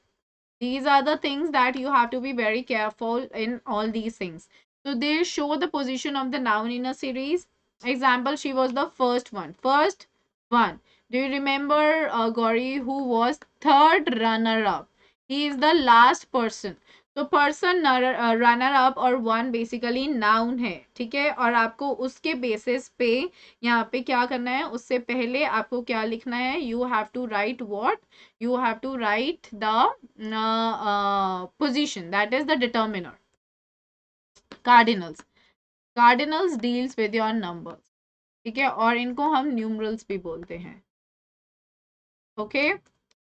These are the things that you have to be very careful in all these things. So they show the position of the noun in a series. Example, she was the first one. First one. Do you remember Gauri, who was third runner up? He is the last person. तो पर्सन रनर अप और वन बेसिकली नाउन है, ठीक है, और आपको उसके बेसिस पे यहाँ पे क्या करना है, उससे पहले आपको क्या लिखना है, you have to write what, you have to write the position, that is the determiner. Cardinals deals with your numbers, ठीक है, और इनको हम न्यूमरल्स भी बोलते हैं. ओके,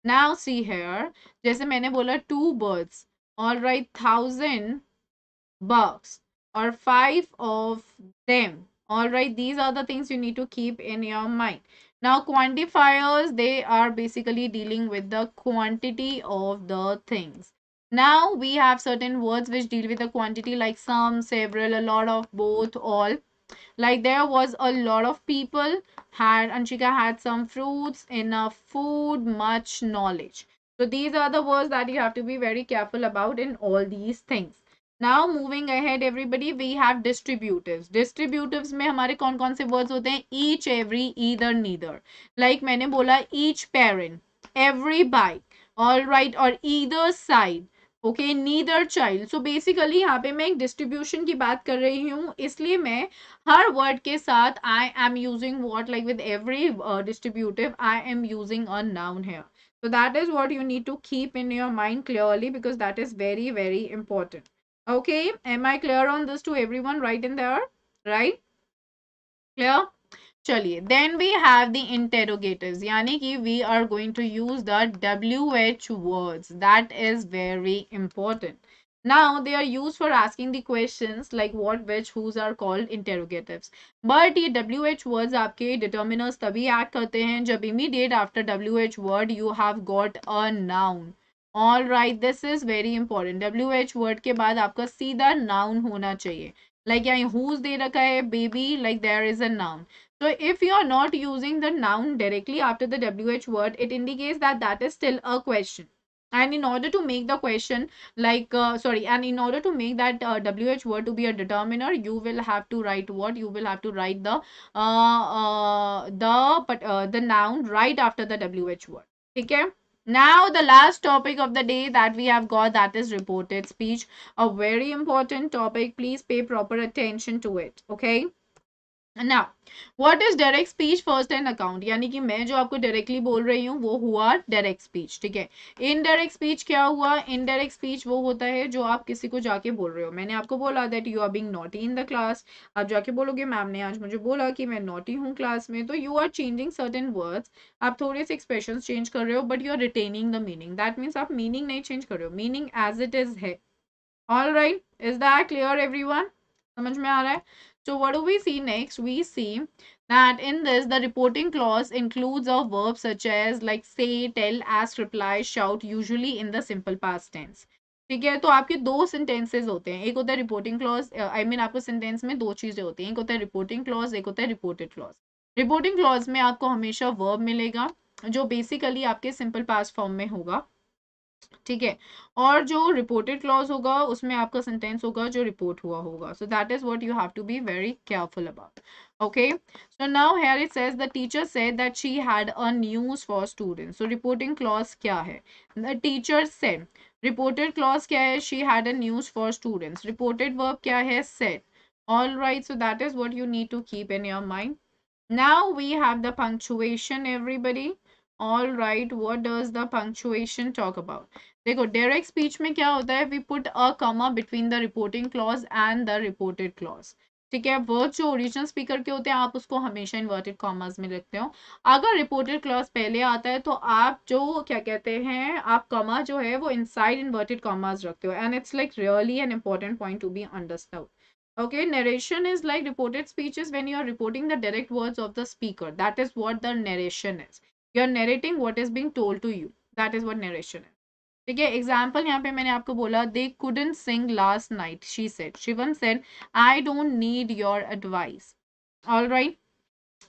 नाउ सी हेयर, जैसे मैंने बोला 2 birds, all right, 1000 bucks, or 5 of them. All right, these are the things you need to keep in your mind. Now quantifiers, they are basically dealing with the quantity of the things. Now we have certain words which deal with the quantity, like some, several, a lot of, both, all. Like there was a lot of people, had Anshika had some fruits, enough food, much knowledge. So these are the words that you have to be very careful about in all these things. Now moving ahead everybody, we have distributives. Distributives में हमारे कौन कौन से words होते हैं, each, every, either, neither. Like मैंने बोला each parent, every bike, all right, or either side, okay, neither child. So basically यहाँ पे मैं एक डिस्ट्रीब्यूशन की बात कर रही हूँ, इसलिए मैं हर वर्ड के साथ I am using what, like with every distributive I am using a noun here. So that is what you need to keep in your mind clearly, because that is very, very important. Okay, am I clear on this to everyone right in there? Right? Clear? चलिए, then we have the interrogatives, यानी कि we are going to use the WH words. That is very important. Now they are used for asking the questions like what, which, whose are called interrogatives. But ये WH words आपके determiners तभी act करते हैं जब immediate after WH word you have got a noun. All right, this is very important. WH word के बाद आपका सीधा noun होना चाहिए. Like यहाँ whose दे रखा है, baby, like there is a noun. So if you are not using the noun directly after the WH word, it indicates that that is still a question. And in order to make the question and in order to make that WH word to be a determiner, you will have to write what? You will have to write the noun right after the WH word. Okay. Now the last topic of the day that we have got, that is reported speech. A very important topic. Please pay proper attention to it. Okay. Now what is direct speech, first hand account, यानी कि मैं जो आपको डायरेक्टली बोल रही हूँ वो हुआ डायरेक्ट स्पीच, ठीक है. इनडायरेक्ट स्पीच क्या हुआ, इनडायरेक्ट स्पीच वो होता है जो आप किसी को जाके बोल रहे हो. मैंने आपको बोला that you are being naughty in the class, आप जाके बोलोगे मैम ने आज मुझे बोला कि मैं नॉटी हूँ क्लास में, तो you are changing certain words, आप थोड़े से एक्सप्रेशन चेंज कर रहे हो, but you are retaining the meaning. That means आप मीनिंग नहीं चेंज कर रहे हो, मीनिंग एज इट इज है. All right, is that clear everyone? समझ में आ रहा है? So what do we see next? We see that in this the reporting clause includes a verb such as like say, tell, ask, reply, shout, usually in the simple past tense. ठीक है, तो आपके दो सेंटेंसेस होते हैं, एक होता है रिपोर्टिंग क्लॉज, आई मीन आपको सेंटेंस में दो चीजें होती हैं, एक होता है रिपोर्टिंग क्लॉज, एक होता है रिपोर्टेड क्लॉज. रिपोर्टिंग क्लॉज में आपको हमेशा वर्ब मिलेगा जो बेसिकली आपके सिंपल पास्ट फॉर्म में होगा, ठीक है, और जो रिपोर्टेड क्लॉज होगा उसमें आपका सेंटेंस होगा जो रिपोर्ट हुआ होगा. So that is what you have to be very careful about. Okay, so now here it says the teacher said that she had a news for students. So reporting clause क्या है, the teacher said. Reported clause क्या है, she had a news for students. Reported verb क्या है, said. All right, so that is what you need to keep in your mind. Now we have the punctuation everybody. All right, what does the punctuation talk about? देखो डायरेक्ट स्पीच में क्या होता है, we put a comma between the reporting clause and the reported clause. ठीक है, वर्ड जो ओरिजिनल स्पीकर के होते हैं आप उसको हमेशा इन्वर्टेड कॉमास में रखते हो. अगर रिपोर्टेड क्लॉज पहले आता है तो आप जो क्या कहते हैं, आप कॉमा जो है वो इनसाइड इन्वर्टेड कॉमास रखते हो. And it's like really an important point to be understood. Okay, narration is like reported speeches when you are reporting the direct words of the speaker. That is what the narration is. You are narrating what is being told to you. That is what narration is. ठीक है, एग्जाम्पल यहाँ पे मैंने आपको बोला, दे couldn't sing last night, she said. Shivam said, I don't need your advice. All right.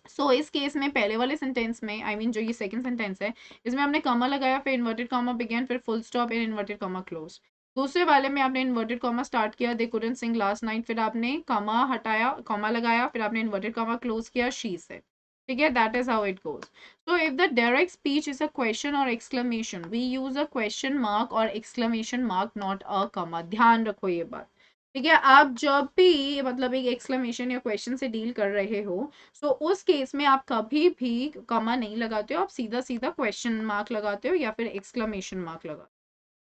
सो इस केस में पहले वाले सेंटेंस में, आई मीन जो ये सेकंड सेंटेंस है, इसमें आपने कॉमा लगाया, फिर इन्वर्टेड कॉमा बिगेन, फिर full stop in inverted comma close. दूसरे वाले में आपने इन्वर्टेड कॉमा स्टार्ट किया, they couldn't sing last night, फिर आपने कॉमा हटाया, कॉमा लगाया, फिर आपने इन्वर्टेड कॉमा क्लोज किया, शी सेड. ठीक है, that is how it goes. So if the direct speech is a question और exclamation, we use a question mark और exclamation mark, not a comma. ध्यान रखो ये बात. ठीक है, आप जब भी मतलब एक एक्सक्लेमेशन या क्वेश्चन से डील कर रहे हो, सो उस केस में आप कभी भी कॉमा नहीं लगाते हो, आप सीधा सीधा क्वेश्चन मार्क लगाते हो या फिर एक्सक्लेमेशन मार्क लगाते हो.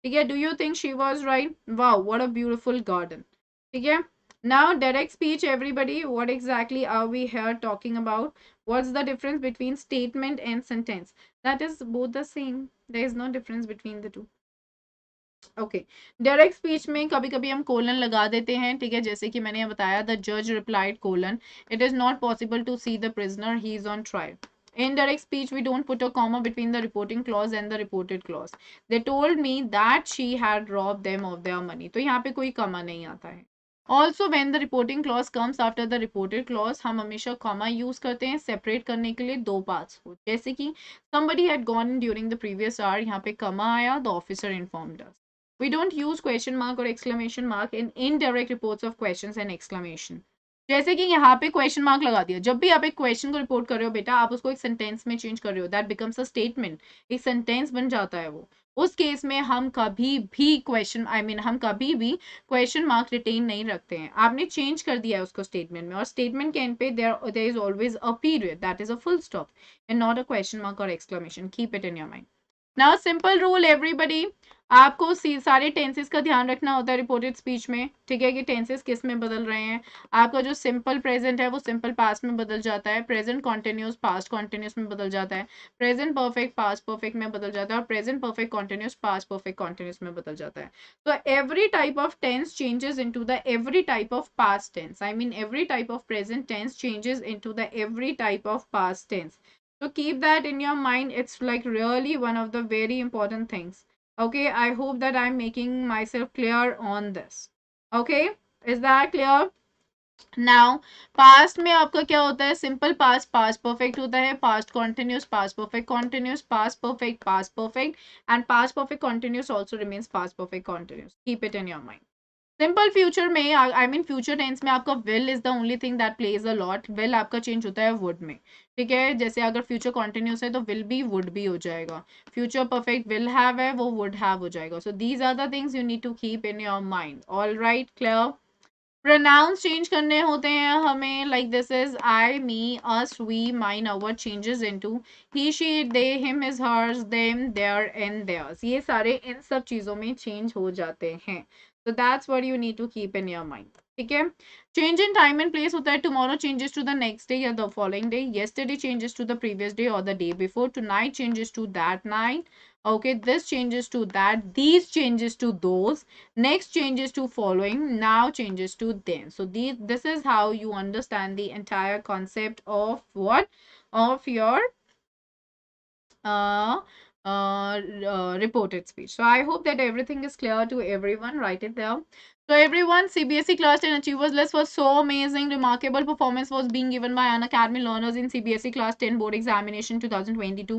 ठीक है, do you think she was right? Wow, what a beautiful garden. ठीक है, now direct speech everybody, what exactly are we here talking about? What's the difference between statement and sentence? That is both the same, there is no difference between the two. Okay, direct speech में कभी कभी हम कोलन लगा देते हैं. ठीक है, जैसे कि मैंने बताया, द जज replied colon, it is not possible to see the prisoner, he is on trial. In direct speech, we don't put a comma between the reporting clause and the reported clause. They told me that she had robbed them of their money. तो यहाँ पे कोई comma नहीं आता है. Also, when the reporting clause comes after the reported clause, हम हमेशा comma use करते हैं separate करने के लिए दो parts को. जैसे कि somebody had gone in during the previous hour, यहाँ पे comma आया, the officer informed us. We don't use question mark or exclamation mark in indirect reports of questions and exclamation. जैसे कि यहाँ पे क्वेश्चन मार्क लगा दिया, जब भी आप एक क्वेश्चन को रिपोर्ट कर रहे हो बेटा, आप उसको एक सेंटेंस में चेंज कर रहे हो, दैट बिकम्स अ स्टेटमेंट, एक सेंटेंस बन जाता है वो. उस केस में हम कभी भी क्वेश्चन, आई मीन हम कभी भी क्वेश्चन मार्क रिटेन नहीं रखते हैं. आपने चेंज कर दिया है उसको स्टेटमेंट में, और स्टेटमेंट के एंड पे there is always a period, that is a full stop and not a question mark और exclamation. Keep it in your mind. Now simple rule everybody, आपको सारे टेंसेस का ध्यान रखना होता है रिपोर्टेड स्पीच में. ठीक है, कि टेंसेस किस में बदल रहे हैं. आपका जो सिंपल प्रेजेंट है वो सिंपल पास्ट में बदल जाता है, प्रेजेंट कॉन्टिन्यूस पास्ट कॉन्टिन्यूस में बदल जाता है, प्रेजेंट परफेक्ट पास्ट परफेक्ट में बदल जाता है, और present perfect continuous past perfect continuous में बदल जाता है. तो every type of tense changes into the every type of past tense, I mean every type of present tense changes into the every type of past tense. So keep that in your mind. It's like really one of the very important things. Okay, I hope that I'm making myself clear on this. Okay, is that clear? Now, past में आपका क्या होता है? Simple past, past perfect होता है, past continuous, past perfect continuous, past perfect, and past perfect continuous also remains past perfect continuous. Keep it in your mind. Simple future में, आई मीन फ्यूचर टेंस में आपका will is the only thing that plays a lot. Will आपका चेंज होता है वुड में. ठीक है, जैसे अगर फ्यूचर कॉन्टिन्यूस है तो विल भी वुड भी हो जाएगा. फ्यूचर परफेक्ट विल हैव है, वो वुड हैव हो जाएगा. So these are the things you need to keep in your mind. All right, clear. Pronouns change करने होते हैं हमें, like this is I, me, us, we, mine, our, changes into he, she, they, him, his, hers, them, their and theirs. ये सारे इन सब चीजों में चेंज हो जाते हैं. So that's what you need to keep in your mind. ठीक है, change in time and place होता है. Tomorrow changes to the next day या the following day. Yesterday changes to the previous day और the day before. Tonight changes to that night. Okay, this changes to that, these changes to those, next changes to following, now changes to then. So this is how you understand the entire concept of what, of your uh, reported speech. So I hope that everything is clear to everyone. Write it there. So everyone, CBSE Class 10 Achievers List was so amazing. Remarkable performance was being given by Unacademy learners in CBSE Class 10 Board Examination 2022.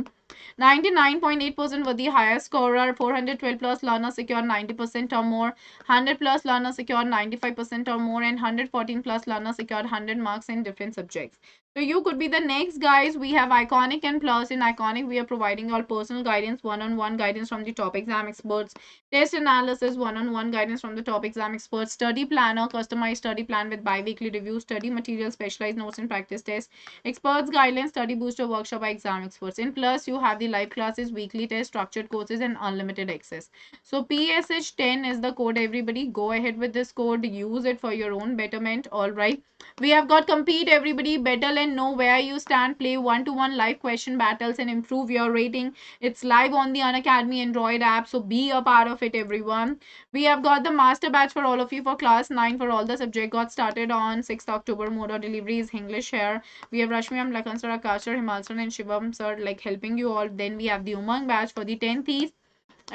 99.8% were the highest scorer. 412 plus learners secured 90% or more. 100 plus learners secured 95% or more. And 114 plus learners secured 100 marks in different subjects. So you could be the next guys. We have Iconic and Plus. In Iconic, we are providing all personal guidance, one-on-one guidance from the top exam experts, test analysis, one-on-one guidance from the top exam experts, study planner, customized study plan with bi-weekly review, study material, specialized notes and practice tests, experts guidelines, study booster workshop by exam experts. In Plus, you have the live classes, weekly tests, structured courses, and unlimited access. So PSH10 is the code. Everybody, go ahead with this code. Use it for your own betterment. All right. We have got compete everybody, battle and know where you stand, play one-to-one live question battles and improve your rating. It's live on the Unacademy Android app, so be a part of it everyone. We have got the master batch for all of you for class 9 for all the subject got started on 6th October. Mode of delivery is English here. We have Rashmi and Lakan sir, Akash sir, Himalsar and Shivam sir like helping you all. Then we have the Umang batch for the 10th.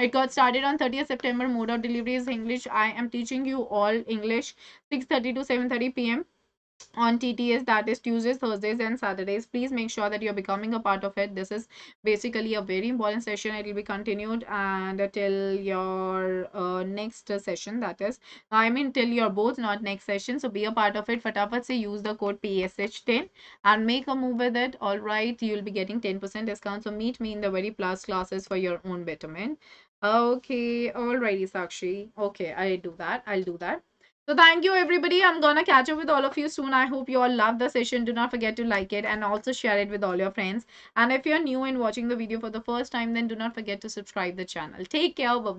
It got started on 30th September. Mode of delivery is English. I am teaching you all English 6:30 to 7:30 p.m. on TTS, that is Tuesdays, Thursdays, and Saturdays. Please make sure that you're becoming a part of it. This is basically a very important session. It will be continued and till your next session. That is, I mean, till your both, not next session. So be a part of it. Fatapat say use the code PSH10 and make a move with it. All right, you'll be getting 10% discount. So meet me in the very plus classes for your own betterment. Okay, alrighty, Sakshi. Okay, I do that. I'll do that. So thank you everybody. I'm gonna catch up with all of you soon. I hope you all love the session. Do not forget to like it and also share it with all your friends. And if you're new and watching the video for the first time, then do not forget to subscribe the channel. Take care. Bye.